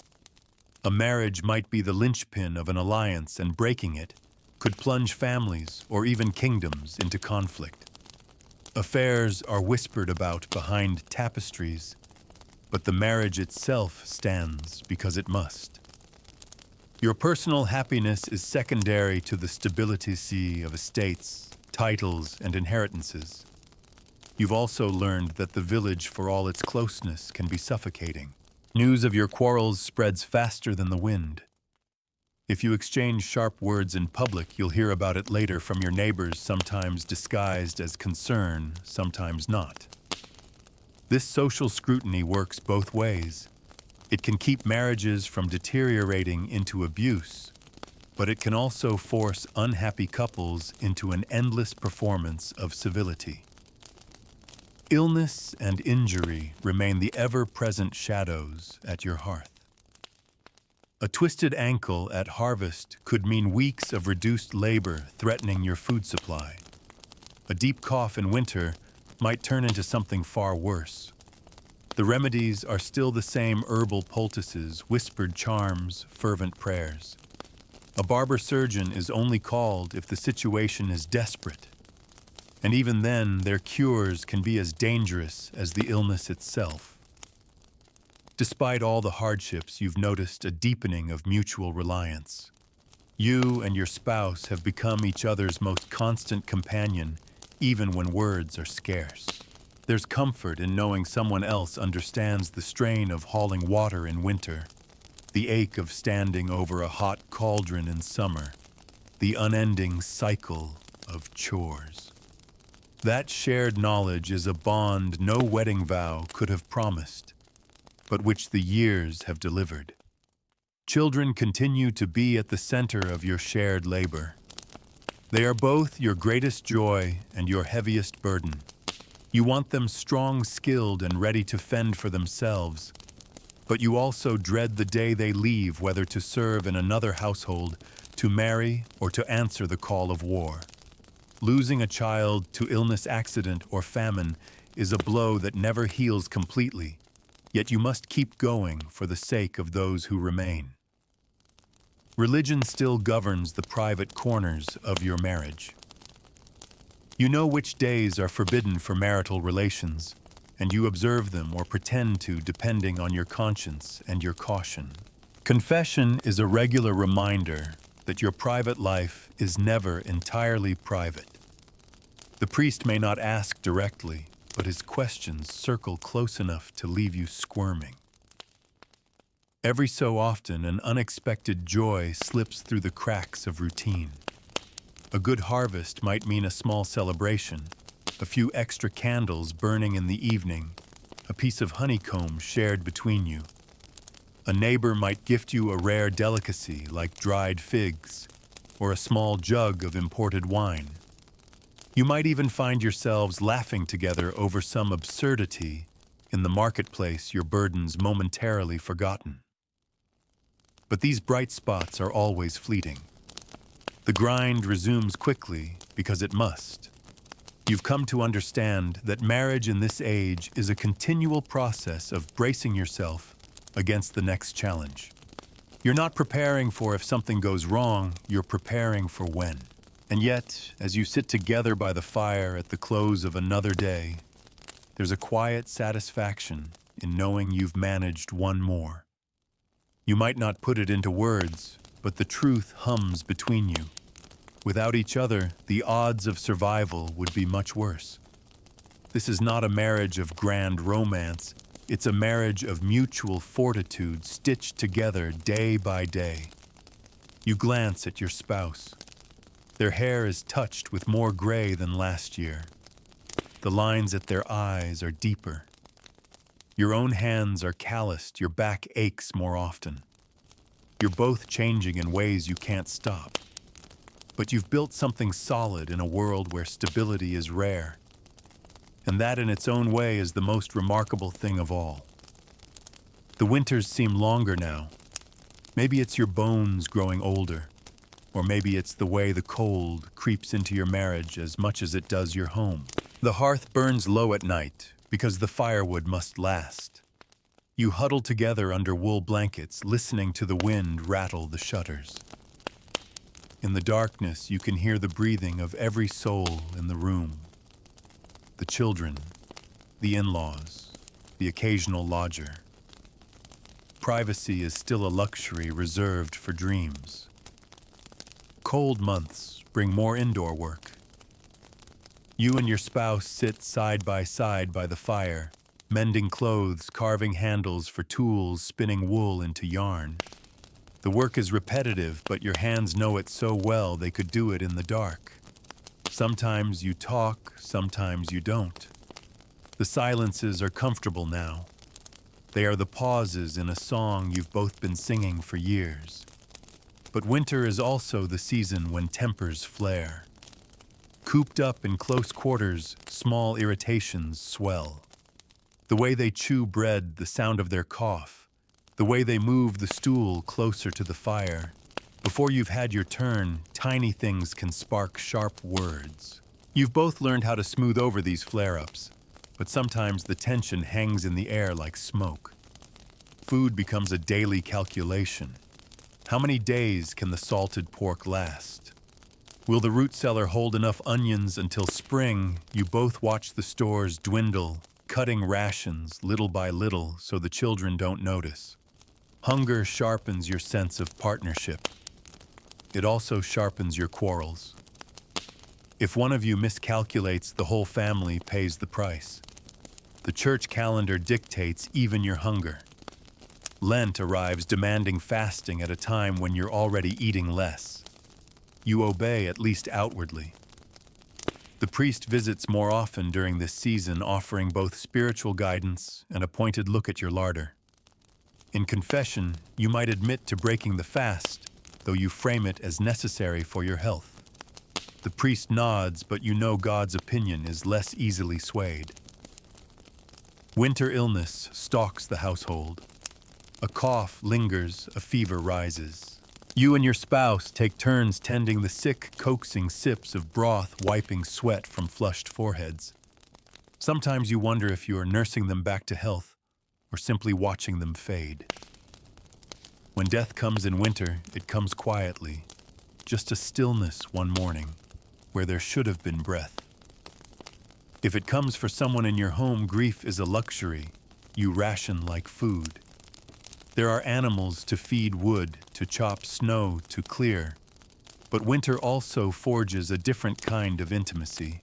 A marriage might be the linchpin of an alliance, and breaking it could plunge families or even kingdoms into conflict. Affairs are whispered about behind tapestries, but the marriage itself stands because it must. Your personal happiness is secondary to the stability of estates, titles, and inheritances. You've also learned that the village, for all its closeness, can be suffocating. News of your quarrels spreads faster than the wind. If you exchange sharp words in public, you'll hear about it later from your neighbors, sometimes disguised as concern, sometimes not. This social scrutiny works both ways. It can keep marriages from deteriorating into abuse, but it can also force unhappy couples into an endless performance of civility. Illness and injury remain the ever-present shadows at your hearth. A twisted ankle at harvest could mean weeks of reduced labor threatening your food supply. A deep cough in winter might turn into something far worse. The remedies are still the same herbal poultices, whispered charms, fervent prayers. A barber surgeon is only called if the situation is desperate. And even then, their cures can be as dangerous as the illness itself. Despite all the hardships, you've noticed a deepening of mutual reliance. You and your spouse have become each other's most constant companion, even when words are scarce. There's comfort in knowing someone else understands the strain of hauling water in winter, the ache of standing over a hot cauldron in summer, the unending cycle of chores. That shared knowledge is a bond no wedding vow could have promised, but which the years have delivered. Children continue to be at the center of your shared labor. They are both your greatest joy and your heaviest burden. You want them strong, skilled, and ready to fend for themselves, but you also dread the day they leave, whether to serve in another household, to marry, or to answer the call of war. Losing a child to illness, accident, or famine is a blow that never heals completely, yet you must keep going for the sake of those who remain. Religion still governs the private corners of your marriage. You know which days are forbidden for marital relations, and you observe them or pretend to depending on your conscience and your caution. Confession is a regular reminder that your private life is never entirely private. The priest may not ask directly, but his questions circle close enough to leave you squirming. Every so often, an unexpected joy slips through the cracks of routine. A good harvest might mean a small celebration, a few extra candles burning in the evening, a piece of honeycomb shared between you. A neighbor might gift you a rare delicacy like dried figs, or a small jug of imported wine. You might even find yourselves laughing together over some absurdity in the marketplace, your burdens momentarily forgotten. But these bright spots are always fleeting. The grind resumes quickly because it must. You've come to understand that marriage in this age is a continual process of bracing yourself against the next challenge. You're not preparing for if something goes wrong, you're preparing for when. And yet, as you sit together by the fire at the close of another day, there's a quiet satisfaction in knowing you've managed one more. You might not put it into words, but the truth hums between you. Without each other, the odds of survival would be much worse. This is not a marriage of grand romance. It's a marriage of mutual fortitude stitched together day by day. You glance at your spouse. Their hair is touched with more gray than last year. The lines at their eyes are deeper. Your own hands are calloused, your back aches more often. You're both changing in ways you can't stop. But you've built something solid in a world where stability is rare. And that in its own way is the most remarkable thing of all. The winters seem longer now. Maybe it's your bones growing older, or maybe it's the way the cold creeps into your marriage as much as it does your home. The hearth burns low at night because the firewood must last. You huddle together under wool blankets, listening to the wind rattle the shutters. In the darkness, you can hear the breathing of every soul in the room. The children, the in-laws, the occasional lodger. Privacy is still a luxury reserved for dreams. Cold months bring more indoor work. You and your spouse sit side by the fire, mending clothes, carving handles for tools, spinning wool into yarn. The work is repetitive, but your hands know it so well they could do it in the dark. Sometimes you talk, sometimes you don't. The silences are comfortable now. They are the pauses in a song you've both been singing for years. But winter is also the season when tempers flare. Cooped up in close quarters, small irritations swell. The way they chew bread, the sound of their cough, the way they move the stool closer to the fire. Before you've had your turn, tiny things can spark sharp words. You've both learned how to smooth over these flare-ups, but sometimes the tension hangs in the air like smoke. Food becomes a daily calculation. How many days can the salted pork last? Will the root cellar hold enough onions until spring? You both watch the stores dwindle, cutting rations little by little so the children don't notice. Hunger sharpens your sense of partnership. it also sharpens your quarrels. If one of you miscalculates, the whole family pays the price. The church calendar dictates even your hunger. Lent arrives demanding fasting at a time when you're already eating less. You obey, at least outwardly. The priest visits more often during this season, offering both spiritual guidance and a pointed look at your larder. In confession, you might admit to breaking the fast, though you frame it as necessary for your health. The priest nods, but you know God's opinion is less easily swayed. Winter illness stalks the household. A cough lingers, a fever rises. You and your spouse take turns tending the sick, coaxing sips of broth, wiping sweat from flushed foreheads. Sometimes you wonder if you are nursing them back to health or simply watching them fade. When death comes in winter, it comes quietly, just a stillness one morning where there should have been breath. If it comes for someone in your home, grief is a luxury you ration like food. There are animals to feed, wood to chop, snow to clear. But winter also forges a different kind of intimacy.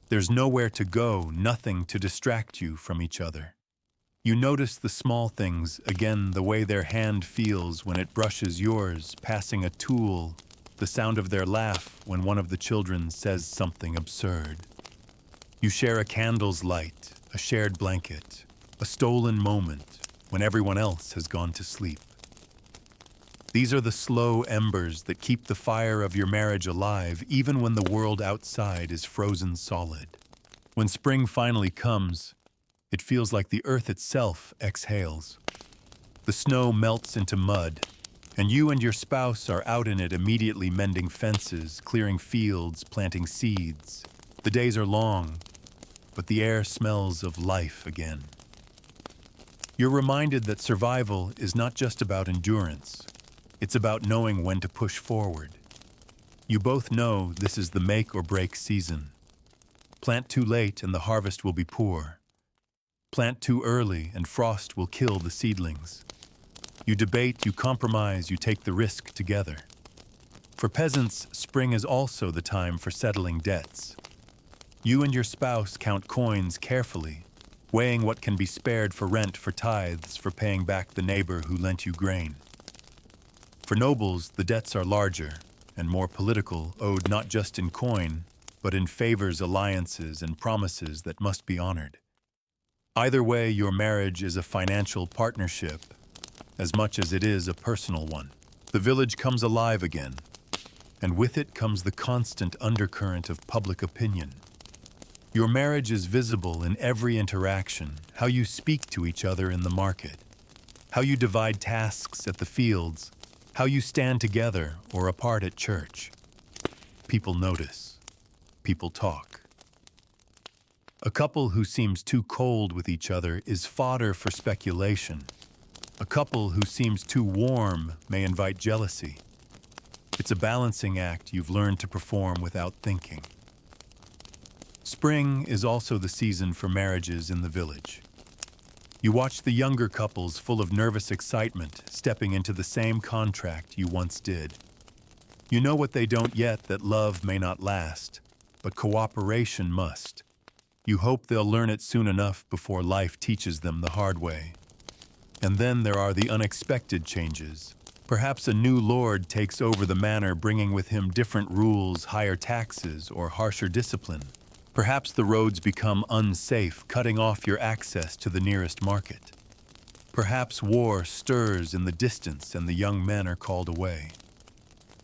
There's nowhere to go, nothing to distract you from each other. You notice the small things, again, the way their hand feels when it brushes yours, passing a tool, the sound of their laugh when one of the children says something absurd. You share a candle's light, a shared blanket, a stolen moment when everyone else has gone to sleep. These are the slow embers that keep the fire of your marriage alive even when the world outside is frozen solid. When spring finally comes, it feels like the earth itself exhales. The snow melts into mud, and you and your spouse are out in it immediately, mending fences, clearing fields, planting seeds. The days are long, but the air smells of life again. You're reminded that survival is not just about endurance. It's about knowing when to push forward. You both know this is the make or break season. Plant too late and the harvest will be poor. Plant too early and frost will kill the seedlings. You debate, you compromise, you take the risk together. For peasants, spring is also the time for settling debts. You and your spouse count coins carefully, weighing what can be spared for rent, for tithes, for paying back the neighbor who lent you grain. For nobles, the debts are larger and more political, owed not just in coin, but in favors, alliances, and promises that must be honored. Either way, your marriage is a financial partnership as much as it is a personal one. The village comes alive again, and with it comes the constant undercurrent of public opinion. Your marriage is visible in every interaction, how you speak to each other in the market, how you divide tasks at the fields, how you stand together or apart at church. People notice. People talk. A couple who seems too cold with each other is fodder for speculation. A couple who seems too warm may invite jealousy. It's a balancing act you've learned to perform without thinking. Spring is also the season for marriages in the village. You watch the younger couples full of nervous excitement stepping into the same contract you once did. You know what they don't yet, that love may not last, but cooperation must. You hope they'll learn it soon enough before life teaches them the hard way. And then there are the unexpected changes. Perhaps a new lord takes over the manor, bringing with him different rules, higher taxes, or harsher discipline. Perhaps the roads become unsafe, cutting off your access to the nearest market. Perhaps war stirs in the distance and the young men are called away.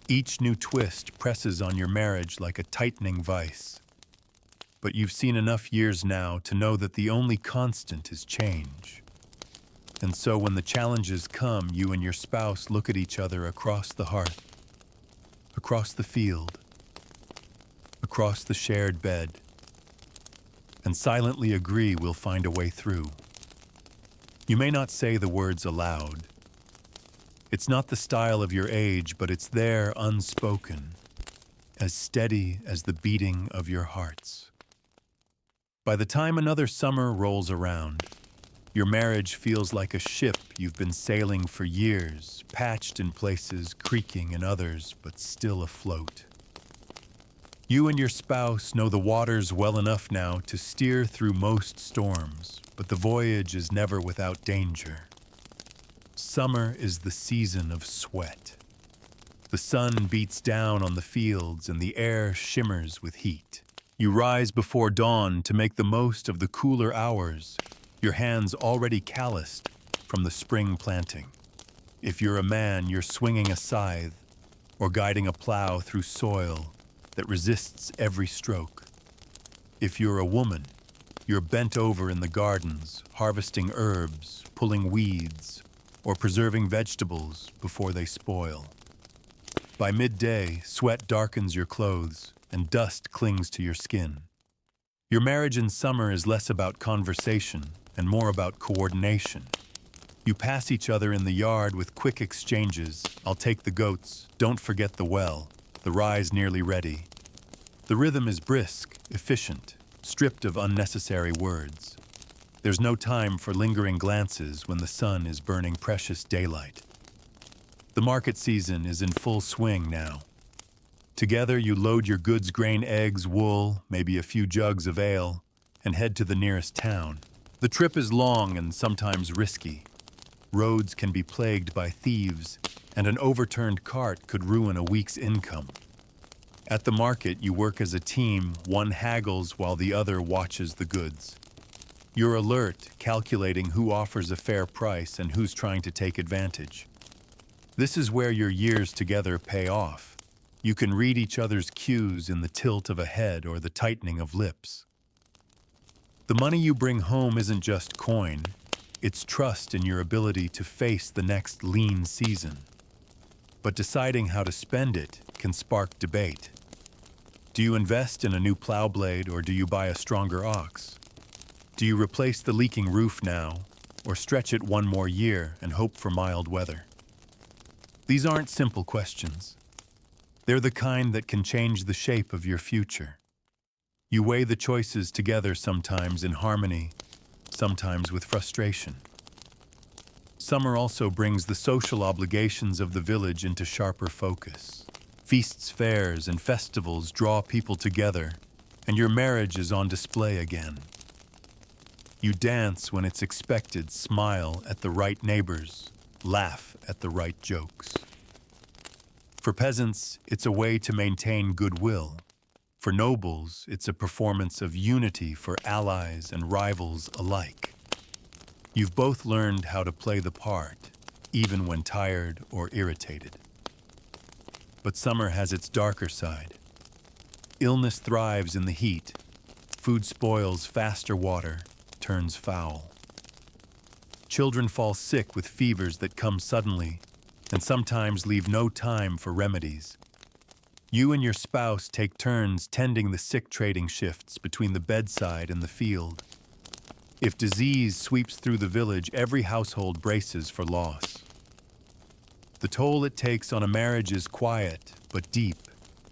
Each new twist presses on your marriage like a tightening vice. But you've seen enough years now to know that the only constant is change. And so when the challenges come, you and your spouse look at each other across the hearth, across the field, across the shared bed, and silently agree we'll find a way through. You may not say the words aloud. It's not the style of your age, but it's there unspoken, as steady as the beating of your hearts. By the time another summer rolls around, Your marriage feels like a ship you've been sailing for years, patched in places, creaking in others, but still afloat. You and your spouse know the waters well enough now to steer through most storms, but the voyage is never without danger. Summer is the season of sweat. The sun beats down on the fields and the air shimmers with heat. You rise before dawn to make the most of the cooler hours, your hands already calloused from the spring planting. If you're a man, you're swinging a scythe or guiding a plow through soil that resists every stroke. If you're a woman, you're bent over in the gardens, harvesting herbs, pulling weeds, or preserving vegetables before they spoil. By midday, sweat darkens your clothes and dust clings to your skin. Your marriage in summer is less about conversation and more about coordination. You pass each other in the yard with quick exchanges. I'll take the goats, don't forget the well, the rye's nearly ready. The rhythm is brisk, efficient, stripped of unnecessary words. There's no time for lingering glances when the sun is burning precious daylight. The market season is in full swing now. Together you load your goods, grain, eggs, wool, maybe a few jugs of ale, and head to the nearest town. The trip is long and sometimes risky. Roads can be plagued by thieves, and an overturned cart could ruin a week's income. At the market, you work as a team, one haggles while the other watches the goods. You're alert, calculating who offers a fair price and who's trying to take advantage. This is where your years together pay off. You can read each other's cues in the tilt of a head or the tightening of lips. The money you bring home isn't just coin, it's trust in your ability to face the next lean season. But deciding how to spend it can spark debate. Do you invest in a new plow blade or do you buy a stronger ox? Do you replace the leaking roof now or stretch it one more year and hope for mild weather? These aren't simple questions. They're the kind that can change the shape of your future. You weigh the choices together, sometimes in harmony, sometimes with frustration. Summer also brings the social obligations of the village into sharper focus. Feasts, fairs, and festivals draw people together, and your marriage is on display again. You dance when it's expected, smile at the right neighbors, laugh at the right jokes. For peasants, it's a way to maintain goodwill. For nobles, it's a performance of unity for allies and rivals alike. You've both learned how to play the part, even when tired or irritated. But summer has its darker side. Illness thrives in the heat. Food spoils faster, water turns foul. Children fall sick with fevers that come suddenly and sometimes leave no time for remedies. You and your spouse take turns tending the sick, trading shifts between the bedside and the field. If disease sweeps through the village, every household braces for loss. The toll it takes on a marriage is quiet but deep.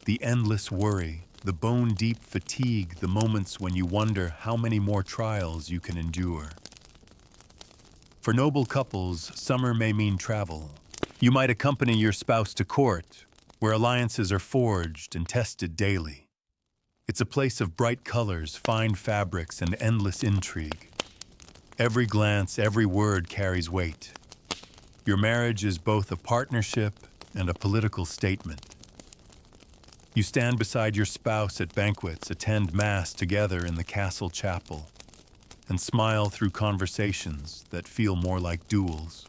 The endless worry, the bone-deep fatigue, the moments when you wonder how many more trials you can endure. For noble couples, summer may mean travel. You might accompany your spouse to court, where alliances are forged and tested daily. It's a place of bright colors, fine fabrics, and endless intrigue. Every glance, every word carries weight. Your marriage is both a partnership and a political statement. You stand beside your spouse at banquets, attend Mass together in the castle chapel, and smile through conversations that feel more like duels.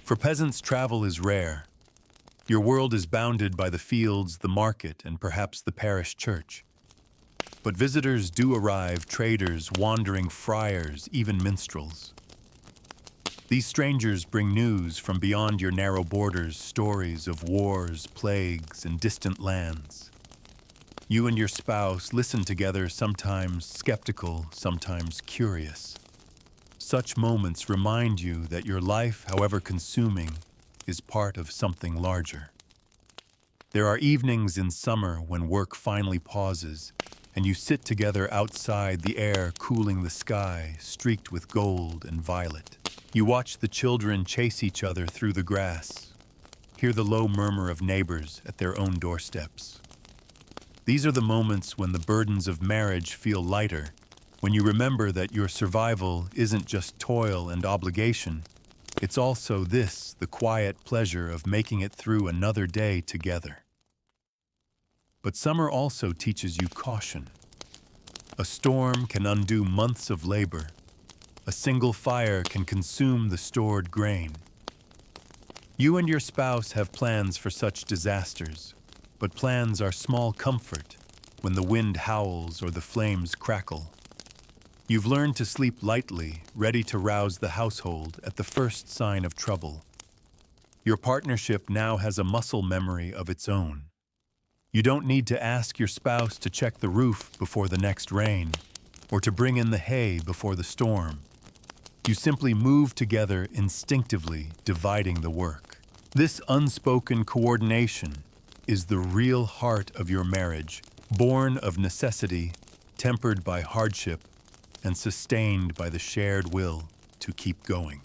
For peasants, travel is rare. Your world is bounded by the fields, the market, and perhaps the parish church. But visitors do arrive, traders, wandering friars, even minstrels. These strangers bring news from beyond your narrow borders, stories of wars, plagues, and distant lands. You and your spouse listen together, sometimes skeptical, sometimes curious. Such moments remind you that your life, however consuming, is part of something larger. There are evenings in summer when work finally pauses, and you sit together outside, the air cooling the sky, streaked with gold and violet. You watch the children chase each other through the grass, hear the low murmur of neighbors at their own doorsteps. These are the moments when the burdens of marriage feel lighter, when you remember that your survival isn't just toil and obligation, it's also this, the quiet pleasure of making it through another day together. But summer also teaches you caution. A storm can undo months of labor. A single fire can consume the stored grain. You and your spouse have plans for such disasters, but plans are small comfort when the wind howls or the flames crackle. You've learned to sleep lightly, ready to rouse the household at the first sign of trouble. Your partnership now has a muscle memory of its own. You don't need to ask your spouse to check the roof before the next rain, or to bring in the hay before the storm. You simply move together instinctively, dividing the work. This unspoken coordination is the real heart of your marriage, born of necessity, tempered by hardship, and sustained by the shared will to keep going.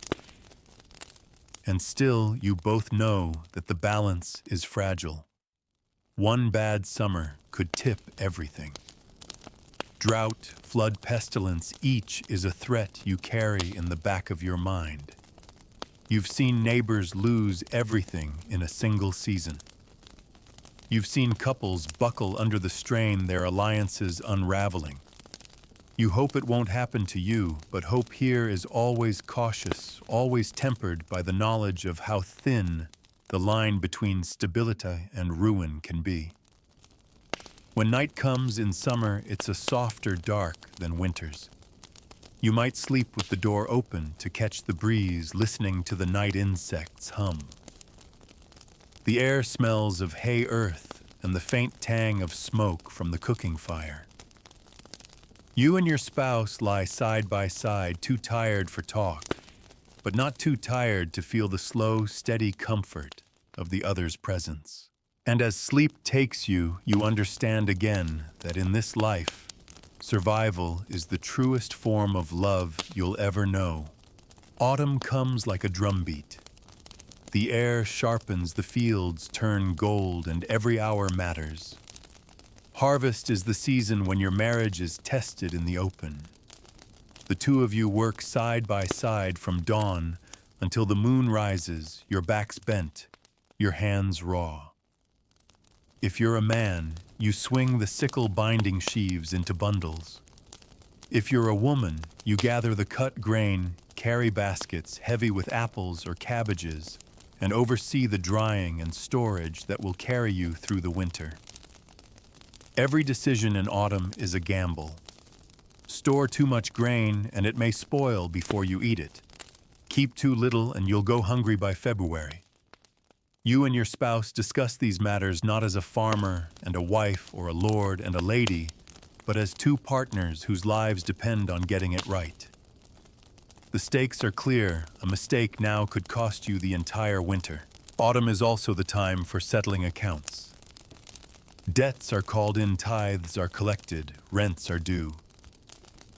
And still, you both know that the balance is fragile. One bad summer could tip everything. Drought, flood, pestilence, each is a threat you carry in the back of your mind. You've seen neighbors lose everything in a single season. You've seen couples buckle under the strain, their alliances unraveling. You hope it won't happen to you, but hope here is always cautious, always tempered by the knowledge of how thin the line between stability and ruin can be. When night comes in summer, it's a softer dark than winter's. You might sleep with the door open to catch the breeze, listening to the night insects hum. The air smells of hay earth and the faint tang of smoke from the cooking fire. You and your spouse lie side by side, too tired for talk, but not too tired to feel the slow, steady comfort of the other's presence. And as sleep takes you, you understand again that in this life, survival is the truest form of love you'll ever know. Autumn comes like a drumbeat. The air sharpens, the fields turn gold, and every hour matters. Harvest is the season when your marriage is tested in the open. The two of you work side by side from dawn until the moon rises, your backs bent, your hands raw. If you're a man, you swing the sickle binding sheaves into bundles. If you're a woman, you gather the cut grain, carry baskets heavy with apples or cabbages, and oversee the drying and storage that will carry you through the winter. Every decision in autumn is a gamble. Store too much grain and it may spoil before you eat it. Keep too little and you'll go hungry by February. You and your spouse discuss these matters not as a farmer and a wife or a lord and a lady, but as two partners whose lives depend on getting it right. The stakes are clear. A mistake now could cost you the entire winter. Autumn is also the time for settling accounts. Debts are called in, tithes are collected, rents are due.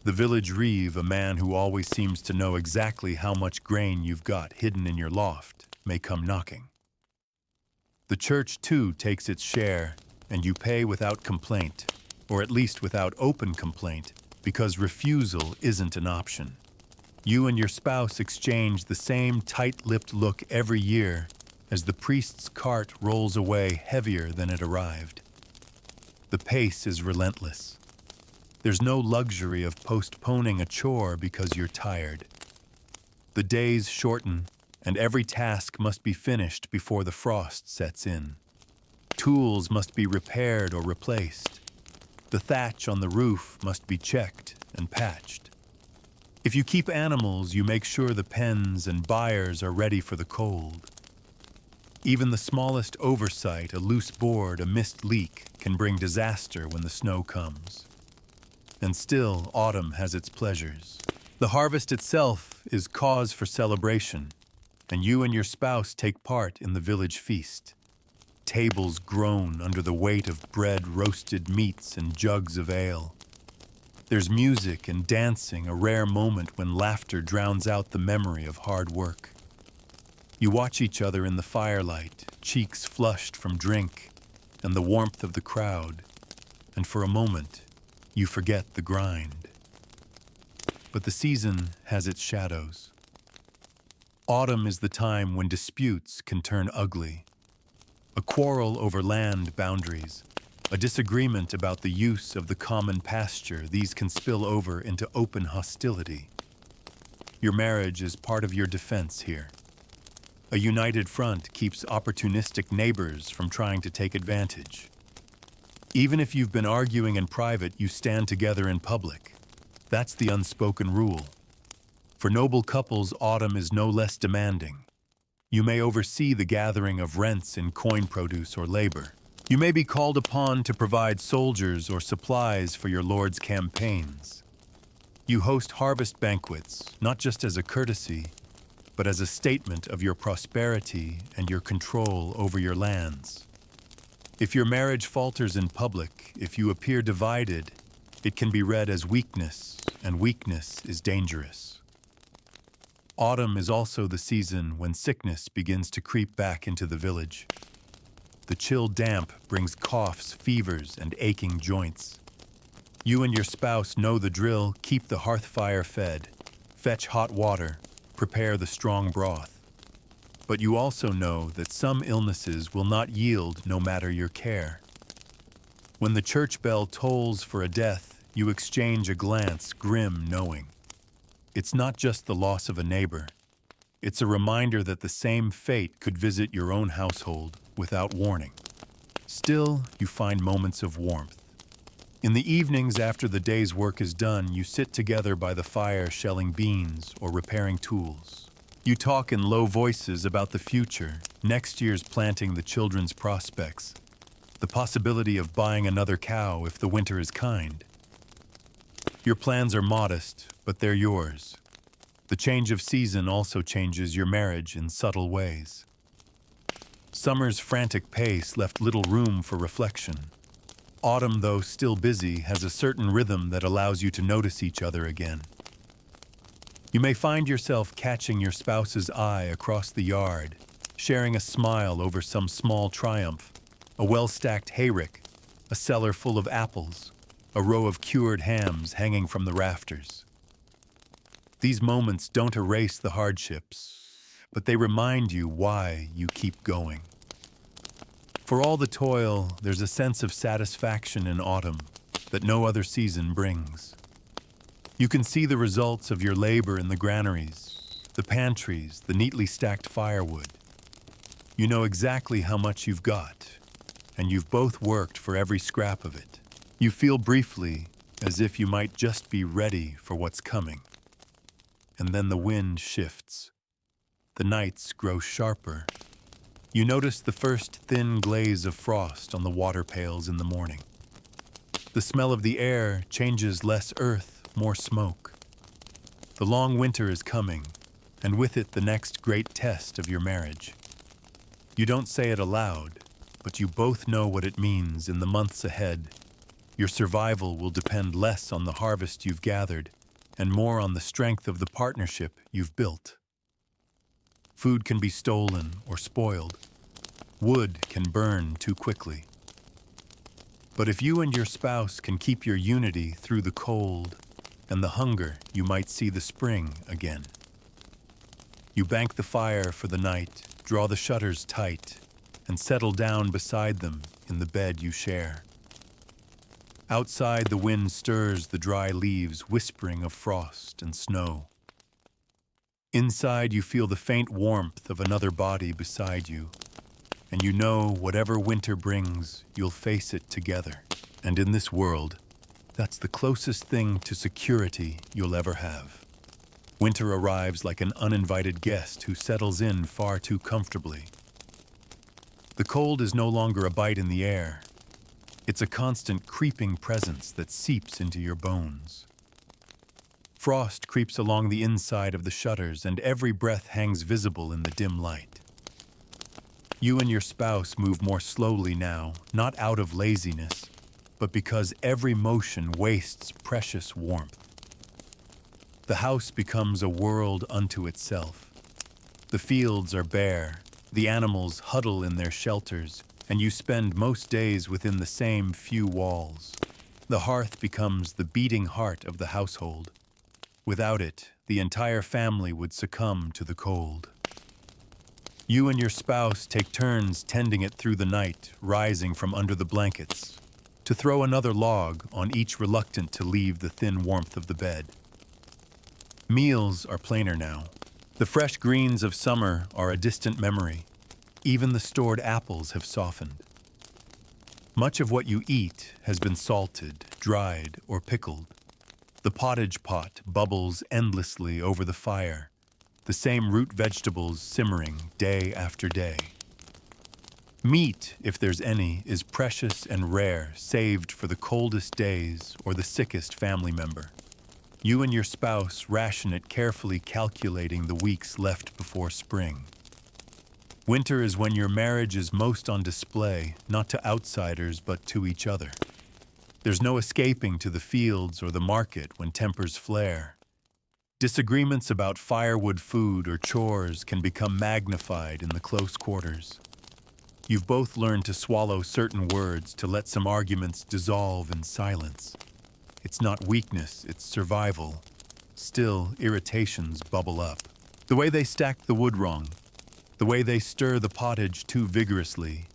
The village reeve, a man who always seems to know exactly how much grain you've got hidden in your loft, may come knocking. The church, too, takes its share, and you pay without complaint, or at least without open complaint, because refusal isn't an option. You and your spouse exchange the same tight-lipped look every year as the priest's cart rolls away heavier than it arrived. The pace is relentless. There's no luxury of postponing a chore because you're tired. The days shorten, and every task must be finished before the frost sets in. Tools must be repaired or replaced. The thatch on the roof must be checked and patched. If you keep animals, you make sure the pens and byres are ready for the cold. Even the smallest oversight, a loose board, a missed leak, can bring disaster when the snow comes. And still, autumn has its pleasures. The harvest itself is cause for celebration, and you and your spouse take part in the village feast. tables groan under the weight of bread, roasted meats, and jugs of ale. There's music and dancing, a rare moment when laughter drowns out the memory of hard work. You watch each other in the firelight, cheeks flushed from drink and the warmth of the crowd, and for a moment, you forget the grind. But the season has its shadows. Autumn is the time when disputes can turn ugly. A quarrel over land boundaries, a disagreement about the use of the common pasture, these can spill over into open hostility. Your marriage is part of your defense here. A united front keeps opportunistic neighbors from trying to take advantage. Even if you've been arguing in private, you stand together in public. That's the unspoken rule. For noble couples, autumn is no less demanding. You may oversee the gathering of rents in coin produce or labor. You may be called upon to provide soldiers or supplies for your lord's campaigns. You host harvest banquets, not just as a courtesy, but as a statement of your prosperity and your control over your lands. If your marriage falters in public, if you appear divided, it can be read as weakness, and weakness is dangerous. Autumn is also the season when sickness begins to creep back into the village. The chill damp brings coughs, fevers, and aching joints. You and your spouse know the drill: keep the hearth fire fed, fetch hot water, prepare the strong broth. But you also know that some illnesses will not yield no matter your care. When the church bell tolls for a death, you exchange a glance, grim knowing. It's not just the loss of a neighbor. It's a reminder that the same fate could visit your own household without warning. Still, you find moments of warmth. In the evenings after the day's work is done, you sit together by the fire shelling beans or repairing tools. You talk in low voices about the future, next year's planting, the children's prospects, the possibility of buying another cow if the winter is kind. Your plans are modest, but they're yours. The change of season also changes your marriage in subtle ways. Summer's frantic pace left little room for reflection. Autumn, though still busy, has a certain rhythm that allows you to notice each other again. You may find yourself catching your spouse's eye across the yard, sharing a smile over some small triumph, a well-stacked hayrick, a cellar full of apples, a row of cured hams hanging from the rafters. These moments don't erase the hardships, but they remind you why you keep going. For all the toil, there's a sense of satisfaction in autumn that no other season brings. You can see the results of your labor in the granaries, the pantries, the neatly stacked firewood. You know exactly how much you've got, and you've both worked for every scrap of it. You feel briefly as if you might just be ready for what's coming. And then the wind shifts. The nights grow sharper. You notice the first thin glaze of frost on the water pails in the morning. The smell of the air changes: less earth, more smoke. The long winter is coming, and with it the next great test of your marriage. You don't say it aloud, but you both know what it means in the months ahead. Your survival will depend less on the harvest you've gathered and more on the strength of the partnership you've built. Food can be stolen or spoiled. Wood can burn too quickly. But if you and your spouse can keep your unity through the cold and the hunger, you might see the spring again. You bank the fire for the night, draw the shutters tight, and settle down beside them in the bed you share. Outside, the wind stirs the dry leaves, whispering of frost and snow. Inside, you feel the faint warmth of another body beside you, and you know whatever winter brings, you'll face it together. And in this world, that's the closest thing to security you'll ever have. Winter arrives like an uninvited guest who settles in far too comfortably. The cold is no longer a bite in the air. It's a constant creeping presence that seeps into your bones. Frost creeps along the inside of the shutters, and every breath hangs visible in the dim light. You and your spouse move more slowly now, not out of laziness, but because every motion wastes precious warmth. The house becomes a world unto itself. The fields are bare, the animals huddle in their shelters, and you spend most days within the same few walls. The hearth becomes the beating heart of the household. Without it, the entire family would succumb to the cold. You and your spouse take turns tending it through the night, rising from under the blankets, to throw another log on each reluctant to leave the thin warmth of the bed. Meals are plainer now. The fresh greens of summer are a distant memory. Even the stored apples have softened. Much of what you eat has been salted, dried, or pickled. The pottage pot bubbles endlessly over the fire, the same root vegetables simmering day after day. Meat, if there's any, is precious and rare, saved for the coldest days or the sickest family member. You and your spouse ration it carefully, calculating the weeks left before spring. Winter is when your marriage is most on display, not to outsiders but to each other. There's no escaping to the fields or the market when tempers flare. Disagreements about firewood, food, or chores can become magnified in the close quarters. You've both learned to swallow certain words to let some arguments dissolve in silence. It's not weakness, it's survival. Still, irritations bubble up. The way they stack the wood wrong, the way they stir the pottage too vigorously,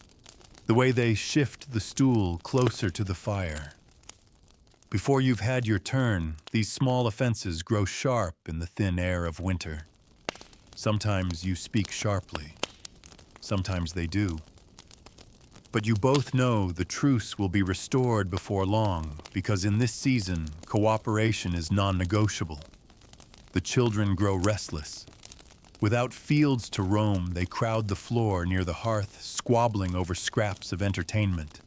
the way they shift the stool closer to the fire. Before you've had your turn, these small offenses grow sharp in the thin air of winter. Sometimes you speak sharply. Sometimes they do. But you both know the truce will be restored before long, because in this season, cooperation is non-negotiable. The children grow restless. Without fields to roam, they crowd the floor near the hearth, squabbling over scraps of entertainment.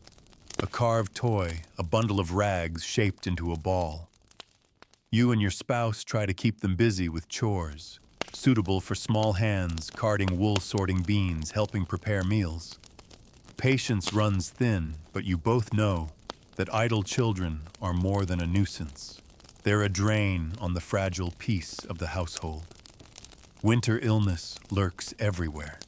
A carved toy, a bundle of rags shaped into a ball. You and your spouse try to keep them busy with chores, suitable for small hands, carding wool, sorting beans, helping prepare meals. Patience runs thin, but you both know that idle children are more than a nuisance. They're a drain on the fragile peace of the household. Winter illness lurks everywhere.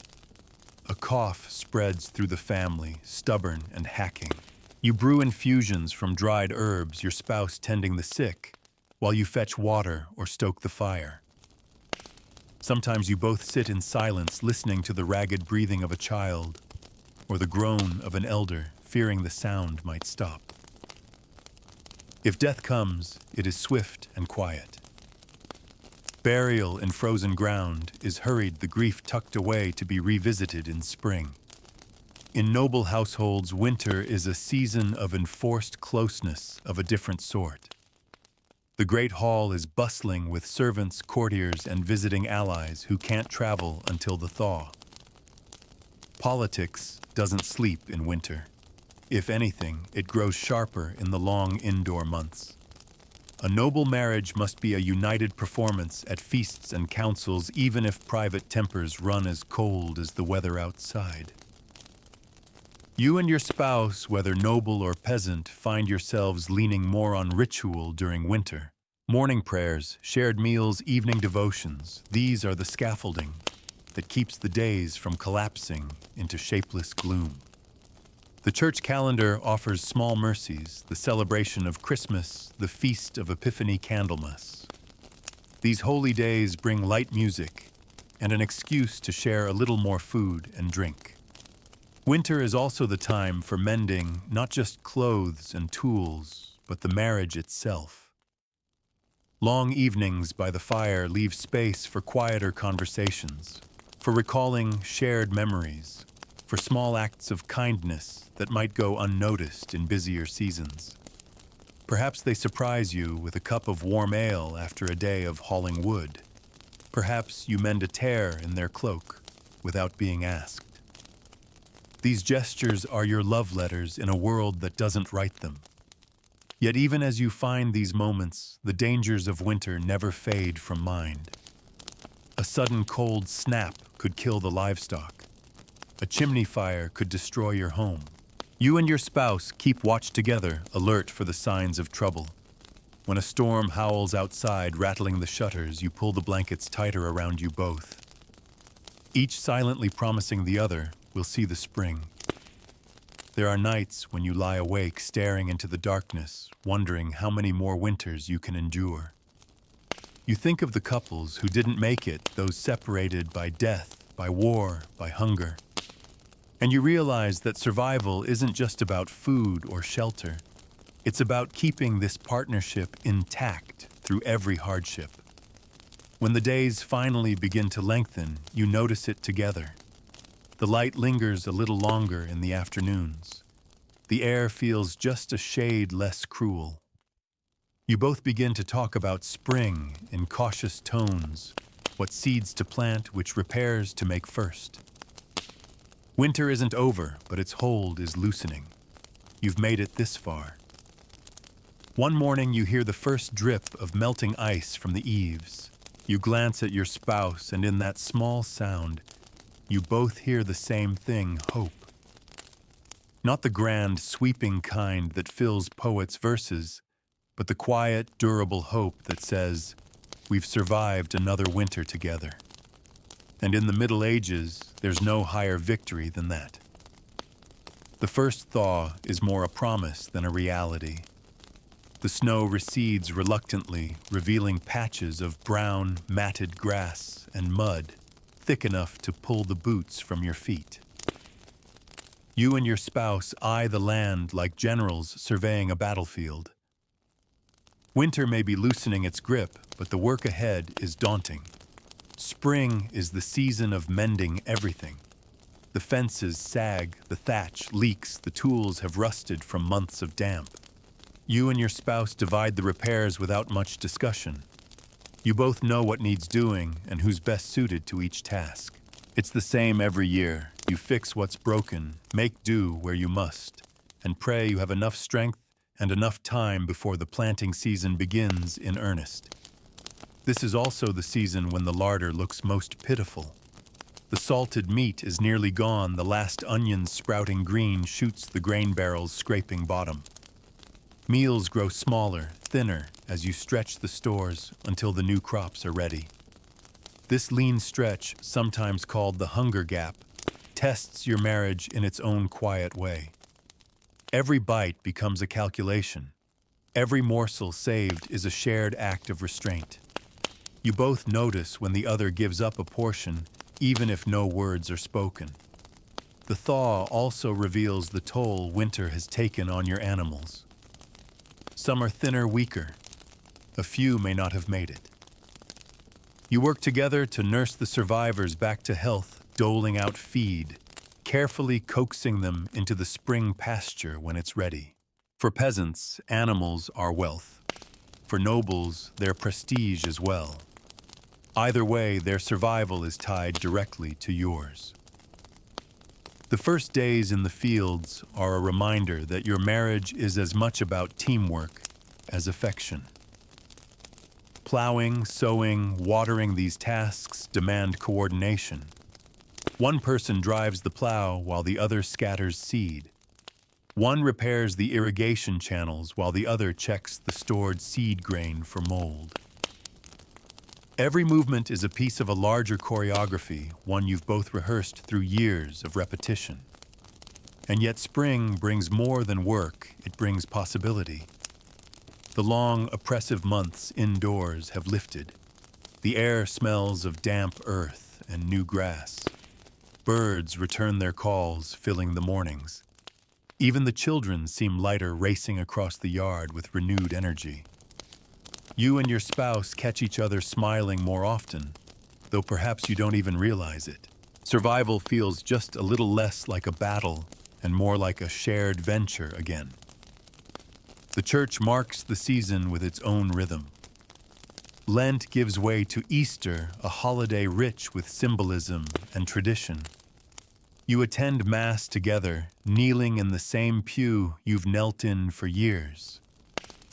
A cough spreads through the family, stubborn and hacking. You brew infusions from dried herbs, your spouse tending the sick, while you fetch water or stoke the fire. Sometimes you both sit in silence, listening to the ragged breathing of a child, or the groan of an elder, fearing the sound might stop. If death comes, it is swift and quiet. Burial in frozen ground is hurried, the grief tucked away to be revisited in spring. In noble households, winter is a season of enforced closeness of a different sort. The great hall is bustling with servants, courtiers, and visiting allies who can't travel until the thaw. Politics doesn't sleep in winter. If anything, it grows sharper in the long indoor months. A noble marriage must be a united performance at feasts and councils, even if private tempers run as cold as the weather outside. You and your spouse, whether noble or peasant, find yourselves leaning more on ritual during winter. Morning prayers, shared meals, evening devotions, these are the scaffolding that keeps the days from collapsing into shapeless gloom. The church calendar offers small mercies, the celebration of Christmas, the feast of Epiphany Candlemas. These holy days bring light music and an excuse to share a little more food and drink. Winter is also the time for mending not just clothes and tools, but the marriage itself. Long evenings by the fire leave space for quieter conversations, for recalling shared memories, for small acts of kindness that might go unnoticed in busier seasons. Perhaps they surprise you with a cup of warm ale after a day of hauling wood. Perhaps you mend a tear in their cloak without being asked. These gestures are your love letters in a world that doesn't write them. Yet even as you find these moments, the dangers of winter never fade from mind. A sudden cold snap could kill the livestock. A chimney fire could destroy your home. You and your spouse keep watch together, alert for the signs of trouble. When a storm howls outside, rattling the shutters, you pull the blankets tighter around you both. Each silently promising the other will see the spring. There are nights when you lie awake, staring into the darkness, wondering how many more winters you can endure. You think of the couples who didn't make it, those separated by death, by war, by hunger. And you realize that survival isn't just about food or shelter. It's about keeping this partnership intact through every hardship. When the days finally begin to lengthen, you notice it together. The light lingers a little longer in the afternoons. The air feels just a shade less cruel. You both begin to talk about spring in cautious tones, what seeds to plant, which repairs to make first. Winter isn't over, but its hold is loosening. You've made it this far. One morning you hear the first drip of melting ice from the eaves. You glance at your spouse, and in that small sound, you both hear the same thing, hope. Not the grand, sweeping kind that fills poets' verses, but the quiet, durable hope that says, we've survived another winter together. And in the Middle Ages, there's no higher victory than that. The first thaw is more a promise than a reality. The snow recedes reluctantly, revealing patches of brown, matted grass and mud, thick enough to pull the boots from your feet. You and your spouse eye the land like generals surveying a battlefield. Winter may be loosening its grip, but the work ahead is daunting. Spring is the season of mending everything. The fences sag, the thatch leaks, the tools have rusted from months of damp. You and your spouse divide the repairs without much discussion. You both know what needs doing and who's best suited to each task. It's the same every year. You fix what's broken, make do where you must, and pray you have enough strength and enough time before the planting season begins in earnest. This is also the season when the larder looks most pitiful. The salted meat is nearly gone, the last onion sprouting green shoots the grain barrel's scraping bottom. Meals grow smaller, thinner, as you stretch the stores until the new crops are ready. This lean stretch, sometimes called the hunger gap, tests your marriage in its own quiet way. Every bite becomes a calculation. Every morsel saved is a shared act of restraint. You both notice when the other gives up a portion, even if no words are spoken. The thaw also reveals the toll winter has taken on your animals. Some are thinner, weaker. A few may not have made it. You work together to nurse the survivors back to health, doling out feed, carefully coaxing them into the spring pasture when it's ready. For peasants, animals are wealth. For nobles, their prestige as well. Either way, their survival is tied directly to yours. The first days in the fields are a reminder that your marriage is as much about teamwork as affection. Plowing, sowing, watering, these tasks demand coordination. One person drives the plow while the other scatters seed. One repairs the irrigation channels while the other checks the stored seed grain for mold. Every movement is a piece of a larger choreography, one you've both rehearsed through years of repetition. And yet spring brings more than work, it brings possibility. The long, oppressive months indoors have lifted. The air smells of damp earth and new grass. Birds return their calls, filling the mornings. Even the children seem lighter, racing across the yard with renewed energy. You and your spouse catch each other smiling more often, though perhaps you don't even realize it. Survival feels just a little less like a battle and more like a shared venture again. The church marks the season with its own rhythm. Lent gives way to Easter, a holiday rich with symbolism and tradition. You attend Mass together, kneeling in the same pew you've knelt in for years.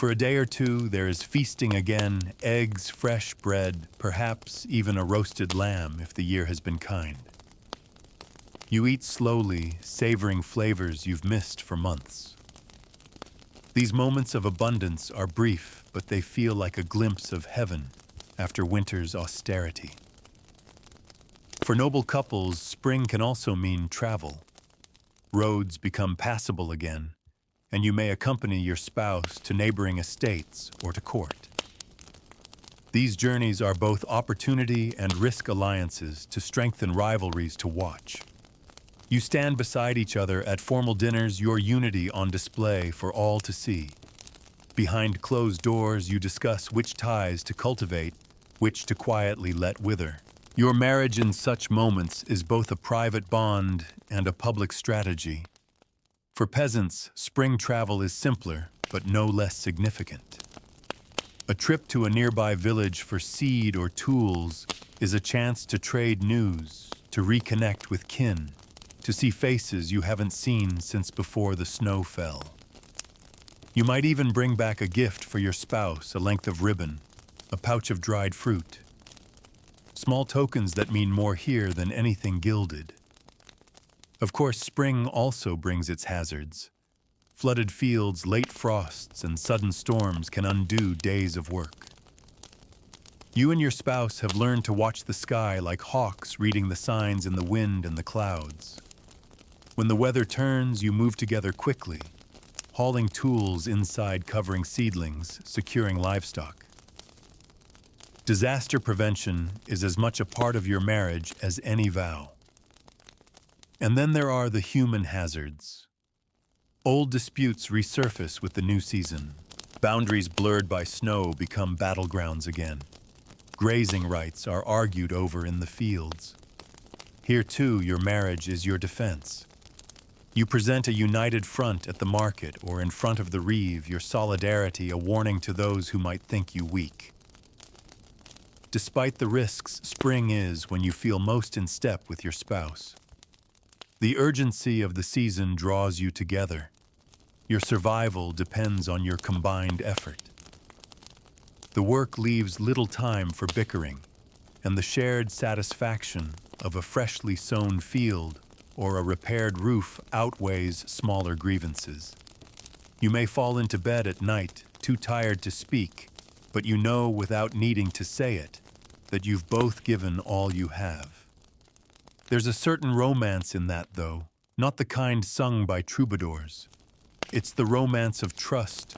For a day or two, there is feasting again, eggs, fresh bread, perhaps even a roasted lamb if the year has been kind. You eat slowly, savoring flavors you've missed for months. These moments of abundance are brief, but they feel like a glimpse of heaven after winter's austerity. For noble couples, spring can also mean travel. Roads become passable again, and you may accompany your spouse to neighboring estates or to court. These journeys are both opportunity and risk alliances to strengthen rivalries to watch. You stand beside each other at formal dinners, your unity on display for all to see. Behind closed doors, you discuss which ties to cultivate, which to quietly let wither. Your marriage in such moments is both a private bond and a public strategy. For peasants, spring travel is simpler, but no less significant. A trip to a nearby village for seed or tools is a chance to trade news, to reconnect with kin, to see faces you haven't seen since before the snow fell. You might even bring back a gift for your spouse, a length of ribbon, a pouch of dried fruit. Small tokens that mean more here than anything gilded. Of course, spring also brings its hazards. Flooded fields, late frosts, and sudden storms can undo days of work. You and your spouse have learned to watch the sky like hawks reading the signs in the wind and the clouds. When the weather turns, you move together quickly, hauling tools inside, covering seedlings, securing livestock. Disaster prevention is as much a part of your marriage as any vow. And then there are the human hazards. Old disputes resurface with the new season. Boundaries blurred by snow become battlegrounds again. Grazing rights are argued over in the fields. Here too, your marriage is your defense. You present a united front at the market or in front of the reeve, your solidarity a warning to those who might think you weak. Despite the risks, spring is when you feel most in step with your spouse. The urgency of the season draws you together. Your survival depends on your combined effort. The work leaves little time for bickering, and the shared satisfaction of a freshly sown field or a repaired roof outweighs smaller grievances. You may fall into bed at night, too tired to speak, but you know without needing to say it that you've both given all you have. There's a certain romance in that, though, not the kind sung by troubadours. It's the romance of trust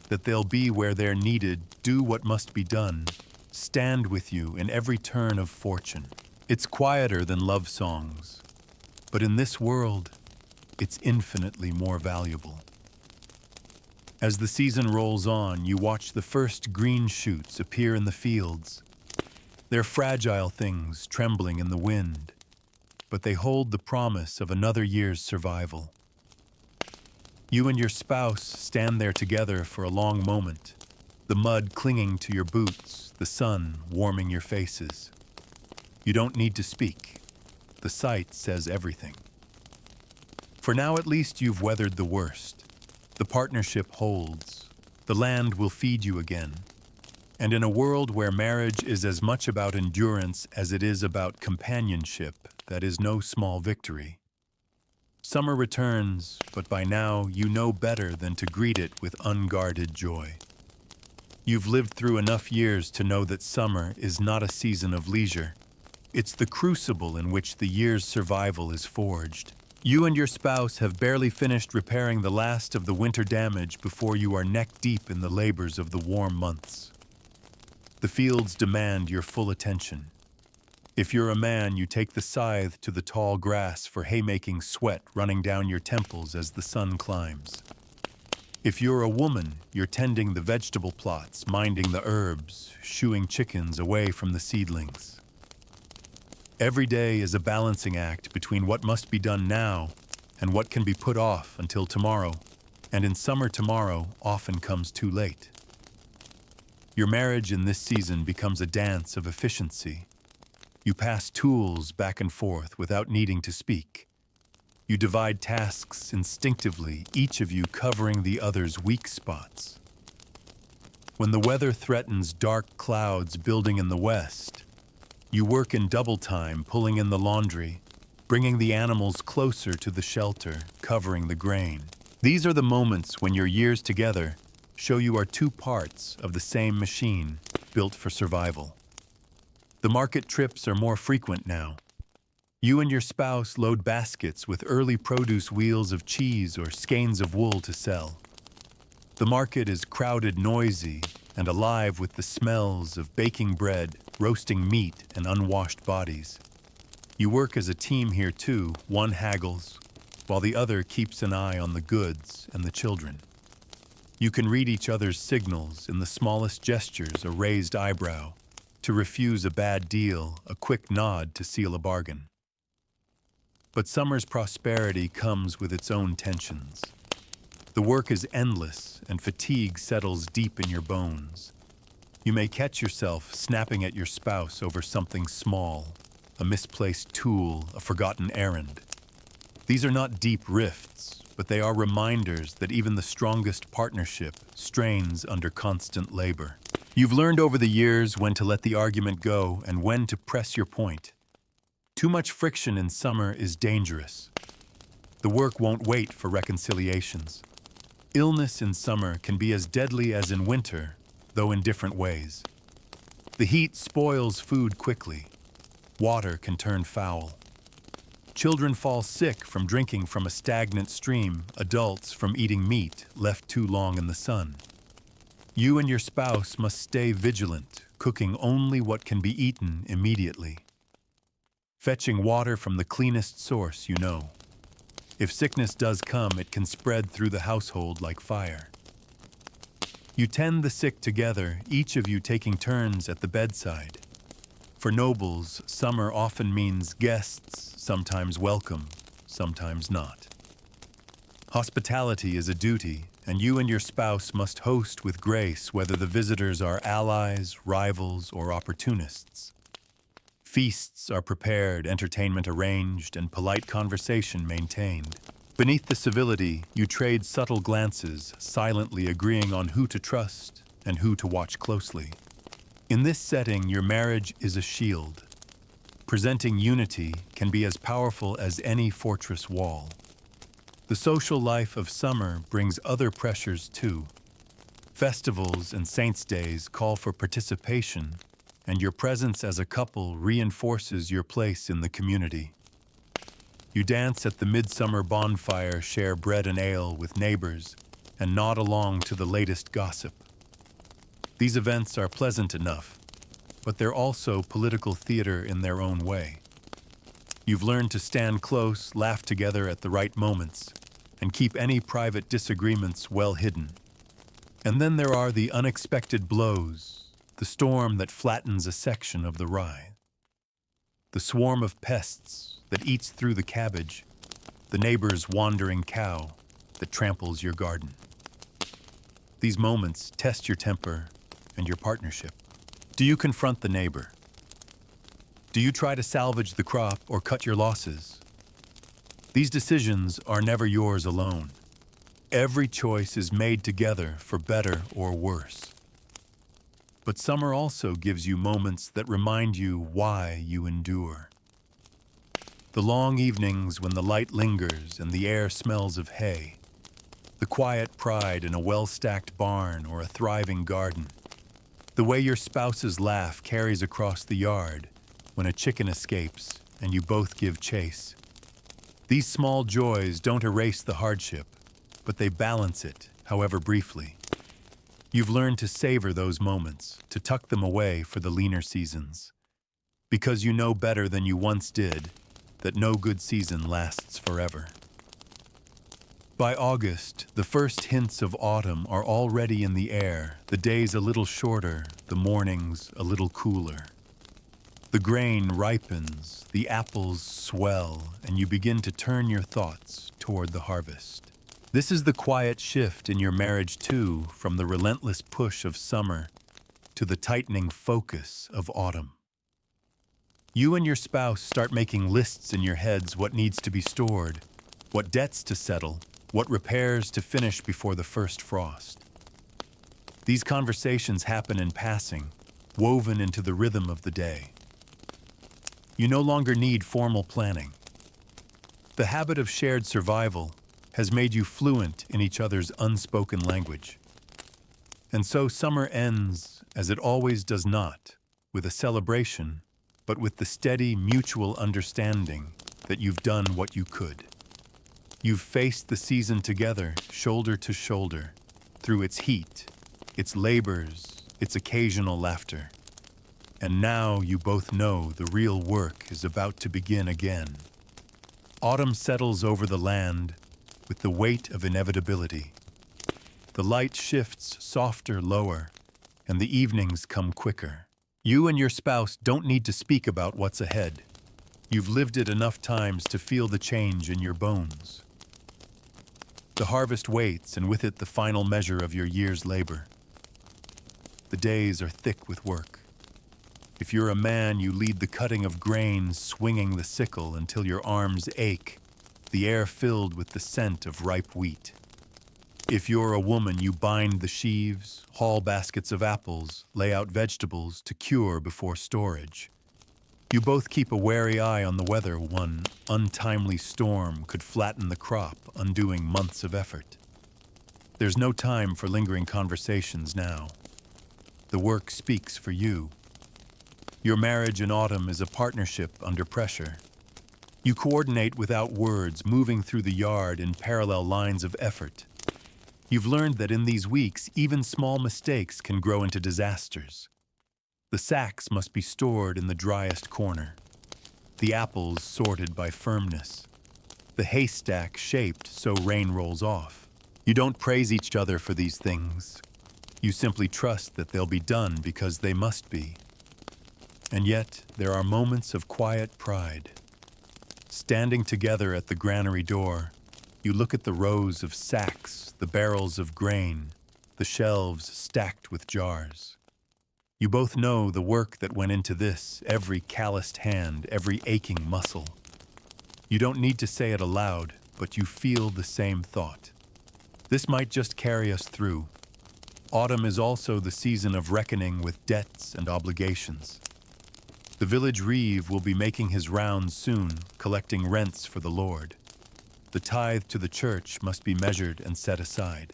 that they'll be where they're needed, do what must be done, stand with you in every turn of fortune. It's quieter than love songs, but in this world, it's infinitely more valuable. As the season rolls on, you watch the first green shoots appear in the fields. They're fragile things trembling in the wind, but they hold the promise of another year's survival. You and your spouse stand there together for a long moment, the mud clinging to your boots, the sun warming your faces. You don't need to speak. The sight says everything. For now, at least you've weathered the worst. The partnership holds. The land will feed you again. And in a world where marriage is as much about endurance as it is about companionship, that is no small victory. Summer returns, but by now you know better than to greet it with unguarded joy. You've lived through enough years to know that summer is not a season of leisure. It's the crucible in which the year's survival is forged. You and your spouse have barely finished repairing the last of the winter damage before you are neck-deep in the labors of the warm months. The fields demand your full attention. If you're a man, you take the scythe to the tall grass for haymaking sweat running down your temples as the sun climbs. If you're a woman, you're tending the vegetable plots, minding the herbs, shooing chickens away from the seedlings. Every day is a balancing act between what must be done now and what can be put off until tomorrow, and in summer tomorrow often comes too late. Your marriage in this season becomes a dance of efficiency. You pass tools back and forth without needing to speak. You divide tasks instinctively, each of you covering the other's weak spots. When the weather threatens dark clouds building in the west, you work in double time, pulling in the laundry, bringing the animals closer to the shelter, covering the grain. These are the moments when your years together show you are two parts of the same machine built for survival. The market trips are more frequent now. You and your spouse load baskets with early produce, wheels of cheese or skeins of wool to sell. The market is crowded, noisy, and alive with the smells of baking bread, roasting meat, and unwashed bodies. You work as a team here too. One haggles, while the other keeps an eye on the goods and the children. You can read each other's signals in the smallest gestures, a raised eyebrow to refuse a bad deal, a quick nod to seal a bargain. But summer's prosperity comes with its own tensions. The work is endless, and fatigue settles deep in your bones. You may catch yourself snapping at your spouse over something small, a misplaced tool, a forgotten errand. These are not deep rifts, but they are reminders that even the strongest partnership strains under constant labor. You've learned over the years when to let the argument go and when to press your point. Too much friction in summer is dangerous. The work won't wait for reconciliations. Illness in summer can be as deadly as in winter, though in different ways. The heat spoils food quickly. Water can turn foul. Children fall sick from drinking from a stagnant stream, adults from eating meat left too long in the sun. You and your spouse must stay vigilant, cooking only what can be eaten immediately. Fetching water from the cleanest source you know. If sickness does come, it can spread through the household like fire. You tend the sick together, each of you taking turns at the bedside. For nobles, summer often means guests, sometimes welcome, sometimes not. Hospitality is a duty, and you and your spouse must host with grace whether the visitors are allies, rivals, or opportunists. Feasts are prepared, entertainment arranged, and polite conversation maintained. Beneath the civility, you trade subtle glances, silently agreeing on who to trust and who to watch closely. In this setting, your marriage is a shield. Presenting unity can be as powerful as any fortress wall. The social life of summer brings other pressures too. Festivals and saints' days call for participation, and your presence as a couple reinforces your place in the community. You dance at the midsummer bonfire, share bread and ale with neighbors, and nod along to the latest gossip. These events are pleasant enough, but they're also political theater in their own way. You've learned to stand close, laugh together at the right moments, and keep any private disagreements well hidden. And then there are the unexpected blows, the storm that flattens a section of the rye, the swarm of pests that eats through the cabbage, the neighbor's wandering cow that tramples your garden. These moments test your temper and your partnership. Do you confront the neighbor? Do you try to salvage the crop or cut your losses? These decisions are never yours alone. Every choice is made together for better or worse. But summer also gives you moments that remind you why you endure. The long evenings when the light lingers and the air smells of hay. The quiet pride in a well-stacked barn or a thriving garden. The way your spouse's laugh carries across the yard when a chicken escapes and you both give chase. These small joys don't erase the hardship, but they balance it, however briefly. You've learned to savor those moments, to tuck them away for the leaner seasons. Because you know better than you once did that no good season lasts forever. By August, the first hints of autumn are already in the air, the days a little shorter, the mornings a little cooler. The grain ripens, the apples swell, and you begin to turn your thoughts toward the harvest. This is the quiet shift in your marriage too, from the relentless push of summer to the tightening focus of autumn. You and your spouse start making lists in your heads: what needs to be stored, what debts to settle, what repairs to finish before the first frost. These conversations happen in passing, woven into the rhythm of the day. You no longer need formal planning. The habit of shared survival has made you fluent in each other's unspoken language. And so summer ends, as it always does not, with a celebration, but with the steady mutual understanding that you've done what you could. You've faced the season together, shoulder to shoulder, through its heat, its labors, its occasional laughter. And now you both know the real work is about to begin again. Autumn settles over the land with the weight of inevitability. The light shifts softer, lower, and the evenings come quicker. You and your spouse don't need to speak about what's ahead. You've lived it enough times to feel the change in your bones. The harvest waits, and with it the final measure of your year's labor. The days are thick with work. If you're a man, you lead the cutting of grain, swinging the sickle until your arms ache, the air filled with the scent of ripe wheat. If you're a woman, you bind the sheaves, haul baskets of apples, lay out vegetables to cure before storage. You both keep a wary eye on the weather. One untimely storm could flatten the crop, undoing months of effort. There's no time for lingering conversations now. The work speaks for you. Your marriage in autumn is a partnership under pressure. You coordinate without words, moving through the yard in parallel lines of effort. You've learned that in these weeks, even small mistakes can grow into disasters. The sacks must be stored in the driest corner, the apples sorted by firmness, the haystack shaped so rain rolls off. You don't praise each other for these things. You simply trust that they'll be done because they must be. And yet, there are moments of quiet pride. Standing together at the granary door, you look at the rows of sacks, the barrels of grain, the shelves stacked with jars. You both know the work that went into this, every calloused hand, every aching muscle. You don't need to say it aloud, but you feel the same thought. This might just carry us through. Autumn is also the season of reckoning with debts and obligations. The village reeve will be making his rounds soon, collecting rents for the Lord. The tithe to the church must be measured and set aside.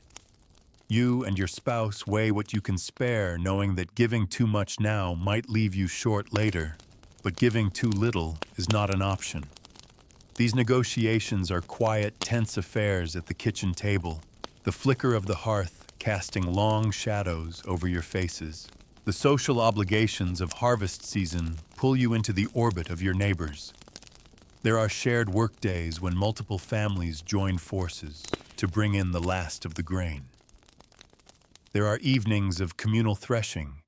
You and your spouse weigh what you can spare, knowing that giving too much now might leave you short later, but giving too little is not an option. These negotiations are quiet, tense affairs at the kitchen table, the flicker of the hearth casting long shadows over your faces. The social obligations of harvest season pull you into the orbit of your neighbors. There are shared work days when multiple families join forces to bring in the last of the grain. There are evenings of communal threshing,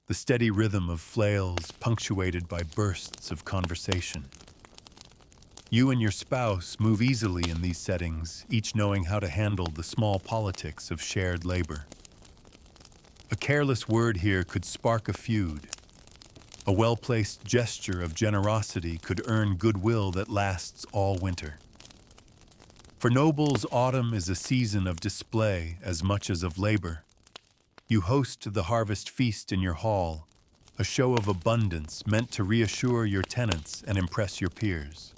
the steady rhythm of flails punctuated by bursts of conversation. You and your spouse move easily in these settings, each knowing how to handle the small politics of shared labor. A careless word here could spark a feud. A well-placed gesture of generosity could earn goodwill that lasts all winter. For nobles, autumn is a season of display as much as of labor. You host the harvest feast in your hall, a show of abundance meant to reassure your tenants and impress your peers.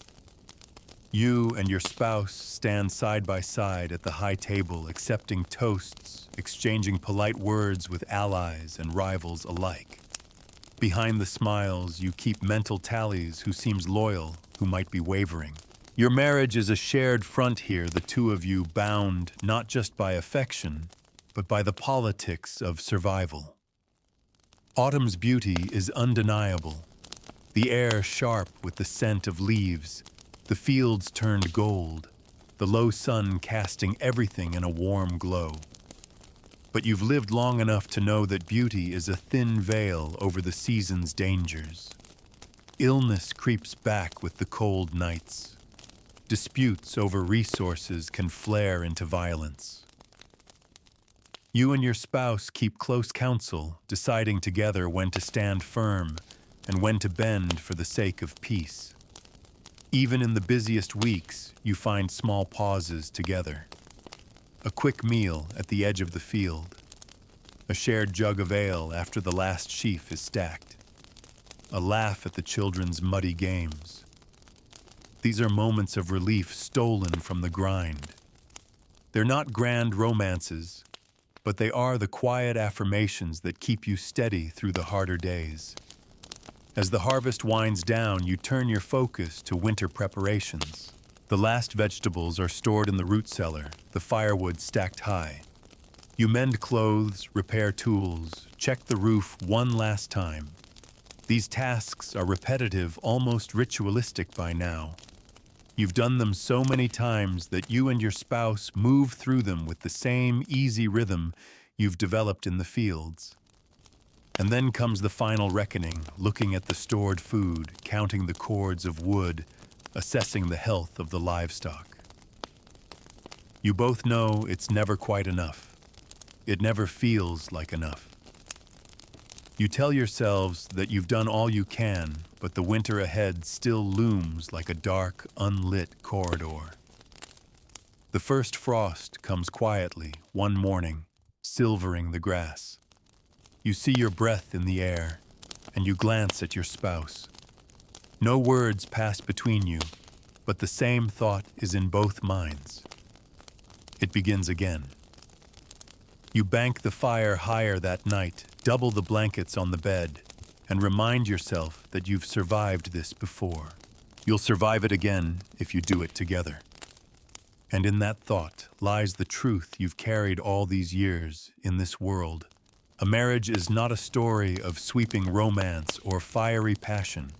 You and your spouse stand side by side at the high table, accepting toasts, exchanging polite words with allies and rivals alike. Behind the smiles, you keep mental tallies who seems loyal, who might be wavering. Your marriage is a shared front here, the two of you bound not just by affection, but by the politics of survival. Autumn's beauty is undeniable. The air sharp with the scent of leaves, the fields turned gold, the low sun casting everything in a warm glow. But you've lived long enough to know that beauty is a thin veil over the season's dangers. Illness creeps back with the cold nights. Disputes over resources can flare into violence. You and your spouse keep close counsel, deciding together when to stand firm and when to bend for the sake of peace. Even in the busiest weeks, you find small pauses together. A quick meal at the edge of the field. A shared jug of ale after the last sheaf is stacked. A laugh at the children's muddy games. These are moments of relief stolen from the grind. They're not grand romances, but they are the quiet affirmations that keep you steady through the harder days. As the harvest winds down, you turn your focus to winter preparations. The last vegetables are stored in the root cellar, the firewood stacked high. You mend clothes, repair tools, check the roof one last time. These tasks are repetitive, almost ritualistic by now. You've done them so many times that you and your spouse move through them with the same easy rhythm you've developed in the fields. And then comes the final reckoning, looking at the stored food, counting the cords of wood, assessing the health of the livestock. You both know it's never quite enough. It never feels like enough. You tell yourselves that you've done all you can, but the winter ahead still looms like a dark, unlit corridor. The first frost comes quietly, one morning, silvering the grass. You see your breath in the air, and you glance at your spouse. No words pass between you, but the same thought is in both minds. It begins again. You bank the fire higher that night, double the blankets on the bed, and remind yourself that you've survived this before. You'll survive it again if you do it together. And in that thought lies the truth you've carried all these years in this world. A marriage is not a story of sweeping romance or fiery passion.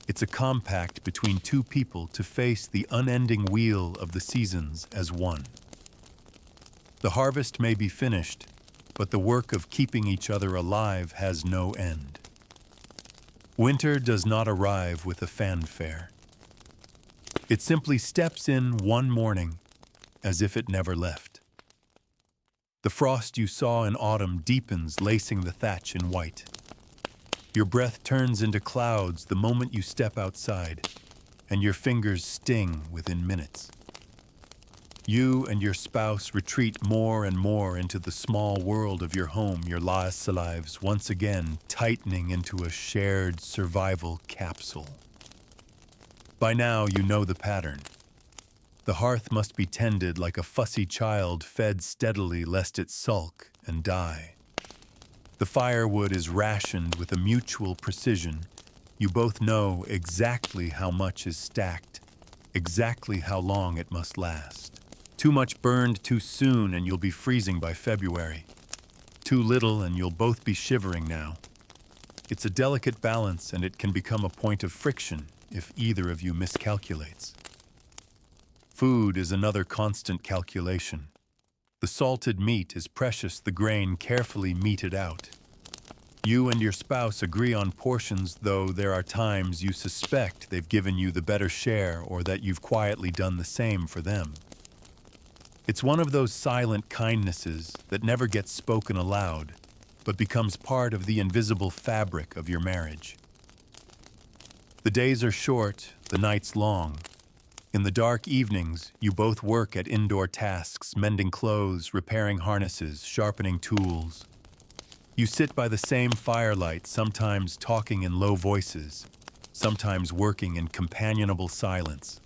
It's a compact between two people to face the unending wheel of the seasons as one. The harvest may be finished, but the work of keeping each other alive has no end. Winter does not arrive with a fanfare. It simply steps in one morning as if it never left. The frost you saw in autumn deepens, lacing the thatch in white. Your breath turns into clouds the moment you step outside, and your fingers sting within minutes. You and your spouse retreat more and more into the small world of your home, your lives once again tightening into a shared survival capsule. By now you know the pattern. The hearth must be tended like a fussy child, fed steadily lest it sulk and die. The firewood is rationed with a mutual precision. You both know exactly how much is stacked, exactly how long it must last. Too much burned too soon and you'll be freezing by February. Too little and you'll both be shivering now. It's a delicate balance, and it can become a point of friction if either of you miscalculates. Food is another constant calculation. The salted meat is precious, the grain carefully meted out. You and your spouse agree on portions, though there are times you suspect they've given you the better share or that you've quietly done the same for them. It's one of those silent kindnesses that never gets spoken aloud, but becomes part of the invisible fabric of your marriage. The days are short, the nights long. In the dark evenings, you both work at indoor tasks, mending clothes, repairing harnesses, sharpening tools. You sit by the same firelight, sometimes talking in low voices, sometimes working in companionable silence.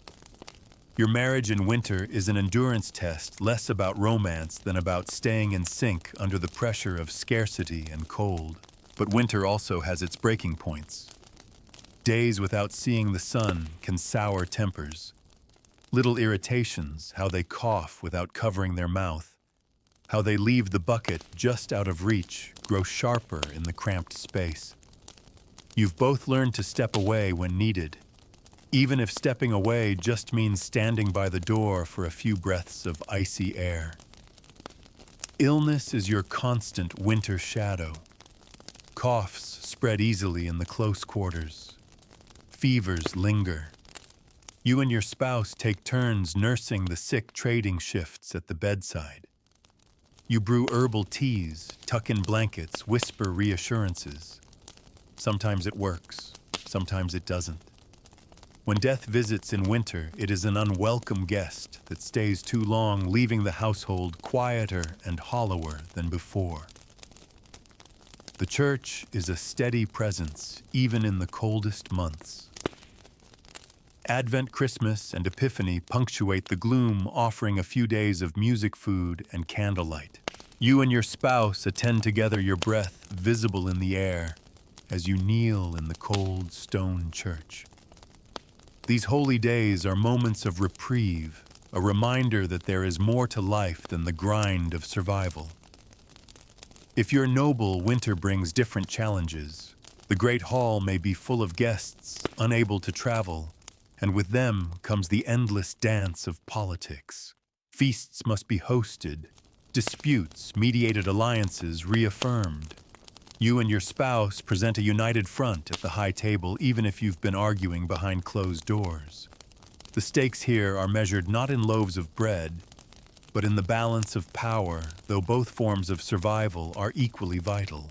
Your marriage in winter is an endurance test, less about romance than about staying in sync under the pressure of scarcity and cold. But winter also has its breaking points. Days without seeing the sun can sour tempers. Little irritations, how they cough without covering their mouth, how they leave the bucket just out of reach, grow sharper in the cramped space. You've both learned to step away when needed, even if stepping away just means standing by the door for a few breaths of icy air. Illness is your constant winter shadow. Coughs spread easily in the close quarters. Fevers linger. You and your spouse take turns nursing the sick, trading shifts at the bedside. You brew herbal teas, tuck in blankets, whisper reassurances. Sometimes it works, sometimes it doesn't. When death visits in winter, it is an unwelcome guest that stays too long, leaving the household quieter and hollower than before. The church is a steady presence, even in the coldest months. Advent, Christmas, and Epiphany punctuate the gloom, offering a few days of music, food, and candlelight. You and your spouse attend together, your breath visible in the air as you kneel in the cold stone church. These holy days are moments of reprieve, a reminder that there is more to life than the grind of survival. If you're noble, winter brings different challenges. The Great Hall may be full of guests, unable to travel, and with them comes the endless dance of politics. Feasts must be hosted, disputes, mediated alliances reaffirmed. You and your spouse present a united front at the high table, even if you've been arguing behind closed doors. The stakes here are measured not in loaves of bread, but in the balance of power, though both forms of survival are equally vital.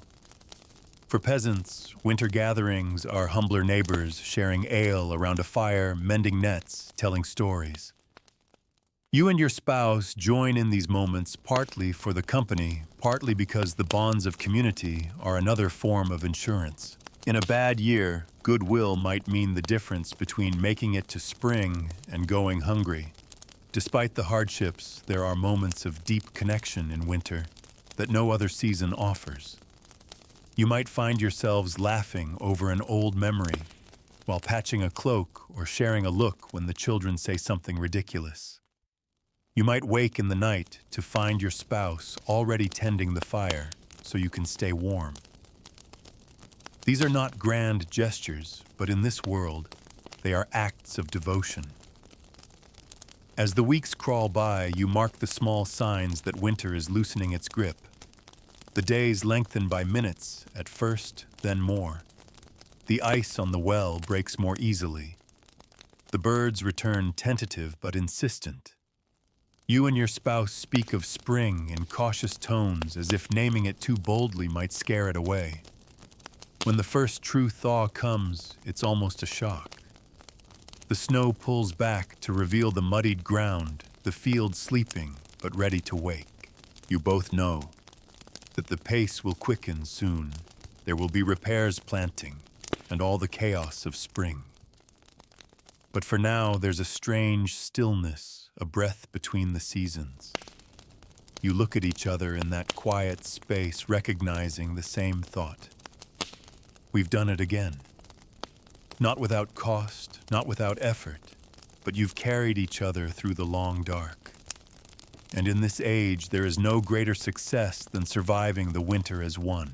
For peasants, winter gatherings are humbler neighbors sharing ale around a fire, mending nets, telling stories. You and your spouse join in these moments partly for the company, partly because the bonds of community are another form of insurance. In a bad year, goodwill might mean the difference between making it to spring and going hungry. Despite the hardships, there are moments of deep connection in winter that no other season offers. You might find yourselves laughing over an old memory while patching a cloak or sharing a look when the children say something ridiculous. You might wake in the night to find your spouse already tending the fire so you can stay warm. These are not grand gestures, but in this world, they are acts of devotion. As the weeks crawl by, you mark the small signs that winter is loosening its grip. The days lengthen by minutes at first, then more. The ice on the well breaks more easily. The birds return tentative but insistent. You and your spouse speak of spring in cautious tones, as if naming it too boldly might scare it away. When the first true thaw comes, it's almost a shock. The snow pulls back to reveal the muddied ground, the field sleeping but ready to wake. You both know that the pace will quicken soon. There will be repairs, planting, and all the chaos of spring. But for now, there's a strange stillness, a breath between the seasons. You look at each other in that quiet space, recognizing the same thought. We've done it again. Not without cost, not without effort, but you've carried each other through the long dark. And in this age, there is no greater success than surviving the winter as one.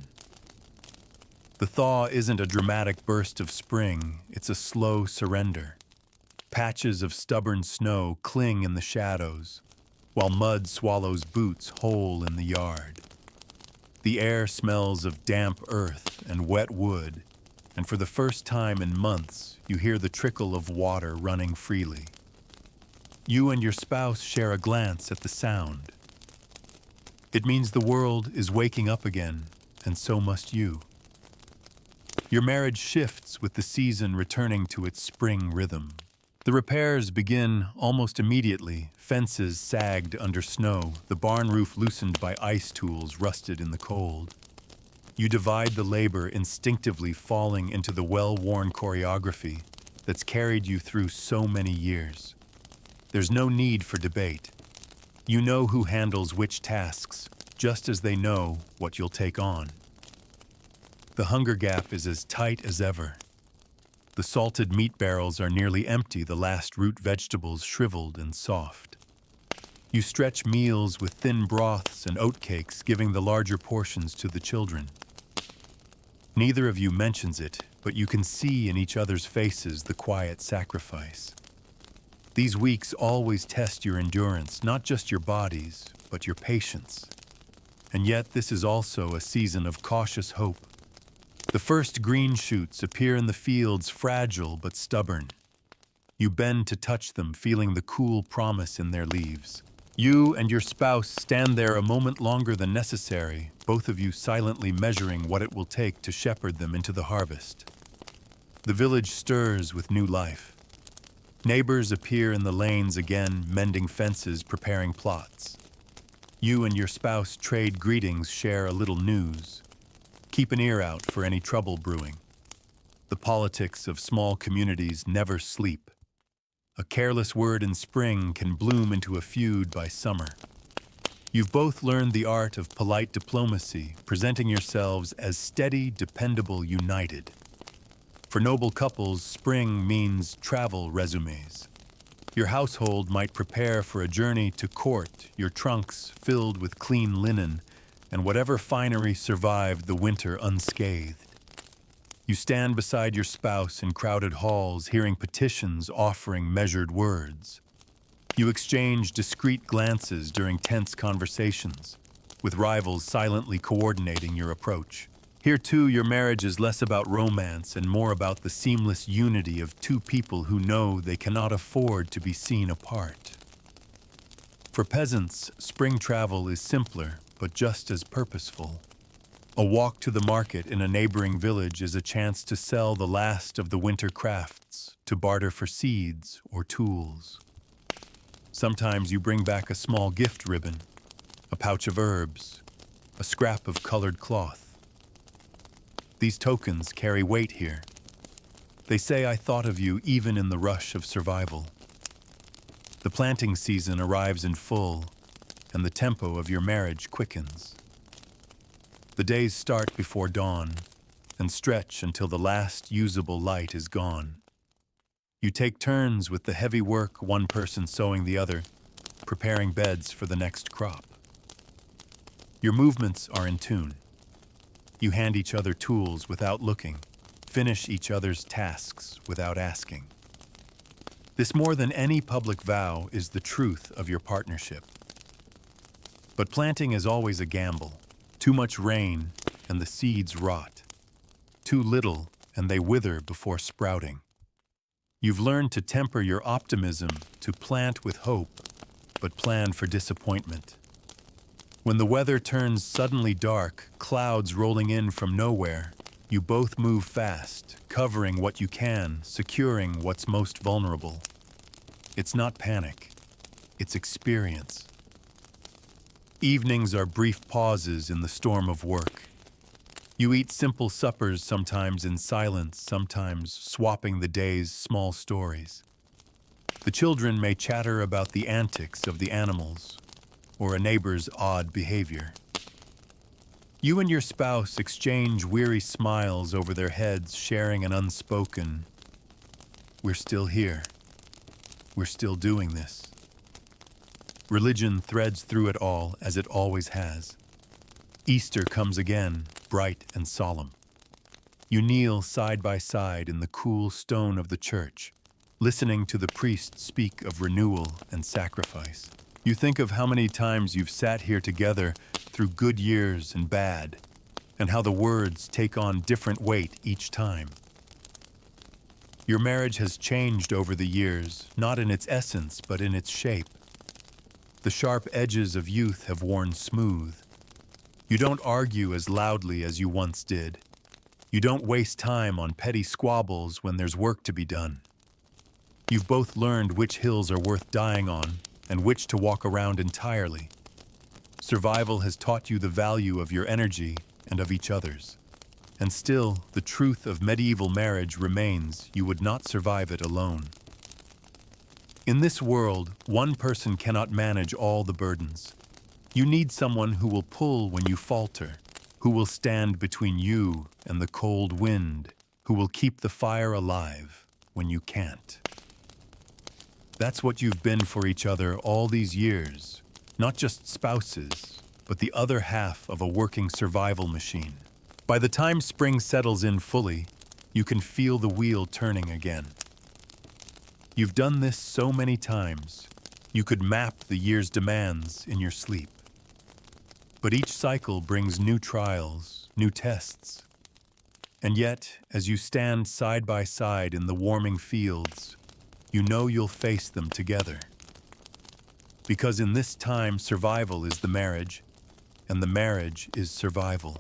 The thaw isn't a dramatic burst of spring, it's a slow surrender. Patches of stubborn snow cling in the shadows, while mud swallows boots whole in the yard. The air smells of damp earth and wet wood, and for the first time in months, you hear the trickle of water running freely. You and your spouse share a glance at the sound. It means the world is waking up again, and so must you. Your marriage shifts with the season returning to its spring rhythm. The repairs begin almost immediately. Fences sagged under snow, the barn roof loosened by ice tools rusted in the cold. You divide the labor, instinctively falling into the well-worn choreography that's carried you through so many years. There's no need for debate. You know who handles which tasks, just as they know what you'll take on. The hunger gap is as tight as ever. The salted meat barrels are nearly empty, the last root vegetables shriveled and soft. You stretch meals with thin broths and oatcakes, giving the larger portions to the children. Neither of you mentions it, but you can see in each other's faces the quiet sacrifice. These weeks always test your endurance, not just your bodies, but your patience. And yet this is also a season of cautious hope. The first green shoots appear in the fields, fragile but stubborn. You bend to touch them, feeling the cool promise in their leaves. You and your spouse stand there a moment longer than necessary, both of you silently measuring what it will take to shepherd them into the harvest. The village stirs with new life. Neighbors appear in the lanes again, mending fences, preparing plots. You and your spouse trade greetings, share a little news. Keep an ear out for any trouble brewing. The politics of small communities never sleep. A careless word in spring can bloom into a feud by summer. You've both learned the art of polite diplomacy, presenting yourselves as steady, dependable, united. For noble couples, spring means travel resumes. Your household might prepare for a journey to court, your trunks filled with clean linen, and whatever finery survived the winter unscathed. You stand beside your spouse in crowded halls, hearing petitions offering measured words. You exchange discreet glances during tense conversations, with rivals silently coordinating your approach. Here, too, your marriage is less about romance and more about the seamless unity of two people who know they cannot afford to be seen apart. For peasants, spring travel is simpler, but just as purposeful. A walk to the market in a neighboring village is a chance to sell the last of the winter crafts, to barter for seeds or tools. Sometimes you bring back a small gift ribbon, a pouch of herbs, a scrap of colored cloth. These tokens carry weight here. They say I thought of you even in the rush of survival. The planting season arrives in full, and the tempo of your marriage quickens. The days start before dawn and stretch until the last usable light is gone. You take turns with the heavy work, one person sowing the other, preparing beds for the next crop. Your movements are in tune. You hand each other tools without looking, finish each other's tasks without asking. This, more than any public vow, is the truth of your partnership. But planting is always a gamble. Too much rain, and the seeds rot. Too little, and they wither before sprouting. You've learned to temper your optimism, to plant with hope, but plan for disappointment. When the weather turns suddenly dark, clouds rolling in from nowhere, you both move fast, covering what you can, securing what's most vulnerable. It's not panic, it's experience. Evenings are brief pauses in the storm of work. You eat simple suppers, sometimes in silence, sometimes swapping the day's small stories. The children may chatter about the antics of the animals or a neighbor's odd behavior. You and your spouse exchange weary smiles over their heads, sharing an unspoken, "We're still here. We're still doing this." Religion threads through it all, as it always has. Easter comes again, bright and solemn. You kneel side by side in the cool stone of the church, listening to the priest speak of renewal and sacrifice. You think of how many times you've sat here together through good years and bad, and how the words take on different weight each time. Your marriage has changed over the years, not in its essence, but in its shape. The sharp edges of youth have worn smooth. You don't argue as loudly as you once did. You don't waste time on petty squabbles when there's work to be done. You've both learned which hills are worth dying on and which to walk around entirely. Survival has taught you the value of your energy and of each other's. And still, the truth of medieval marriage remains: you would not survive it alone. In this world, one person cannot manage all the burdens. You need someone who will pull when you falter, who will stand between you and the cold wind, who will keep the fire alive when you can't. That's what you've been for each other all these years, not just spouses, but the other half of a working survival machine. By the time spring settles in fully, you can feel the wheel turning again. You've done this so many times, you could map the year's demands in your sleep. But each cycle brings new trials, new tests. And yet, as you stand side by side in the warming fields, you know you'll face them together. Because in this time, survival is the marriage, and the marriage is survival.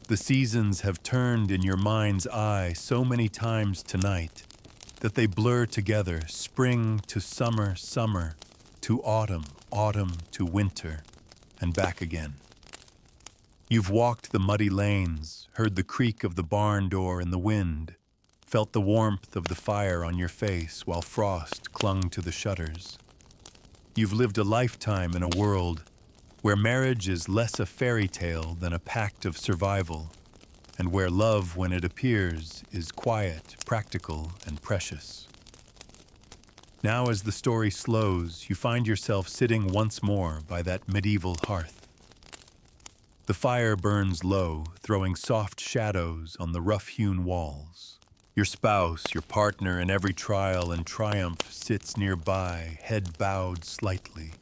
The seasons have turned in your mind's eye so many times tonight that they blur together, spring to summer, summer to autumn, autumn to winter, and back again. You've walked the muddy lanes, heard the creak of the barn door in the wind, felt the warmth of the fire on your face while frost clung to the shutters. You've lived a lifetime in a world where marriage is less a fairy tale than a pact of survival, and where love, when it appears, is quiet, practical, and precious. Now, as the story slows, you find yourself sitting once more by that medieval hearth. The fire burns low, throwing soft shadows on the rough-hewn walls. Your spouse, your partner in every trial and triumph, sits nearby, head bowed slightly,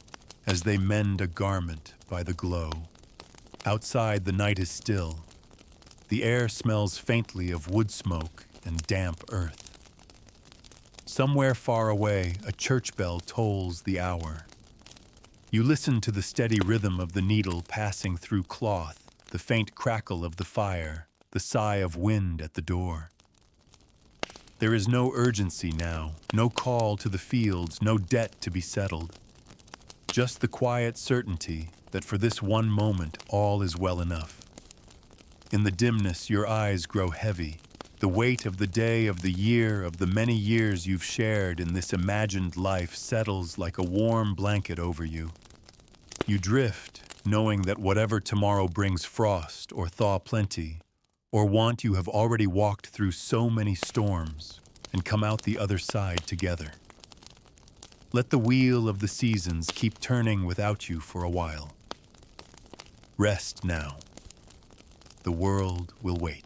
as they mend a garment by the glow. Outside, the night is still. The air smells faintly of wood smoke and damp earth. Somewhere far away, a church bell tolls the hour. You listen to the steady rhythm of the needle passing through cloth, the faint crackle of the fire, the sigh of wind at the door. There is no urgency now, no call to the fields, no debt to be settled. Just the quiet certainty that for this one moment all is well enough. In the dimness, your eyes grow heavy. The weight of the day, of the year, of the many years you've shared in this imagined life settles like a warm blanket over you. You drift, knowing that whatever tomorrow brings frost or thaw plenty, or want, you have already walked through so many storms and come out the other side together. Let the wheel of the seasons keep turning without you for a while. Rest now. The world will wait.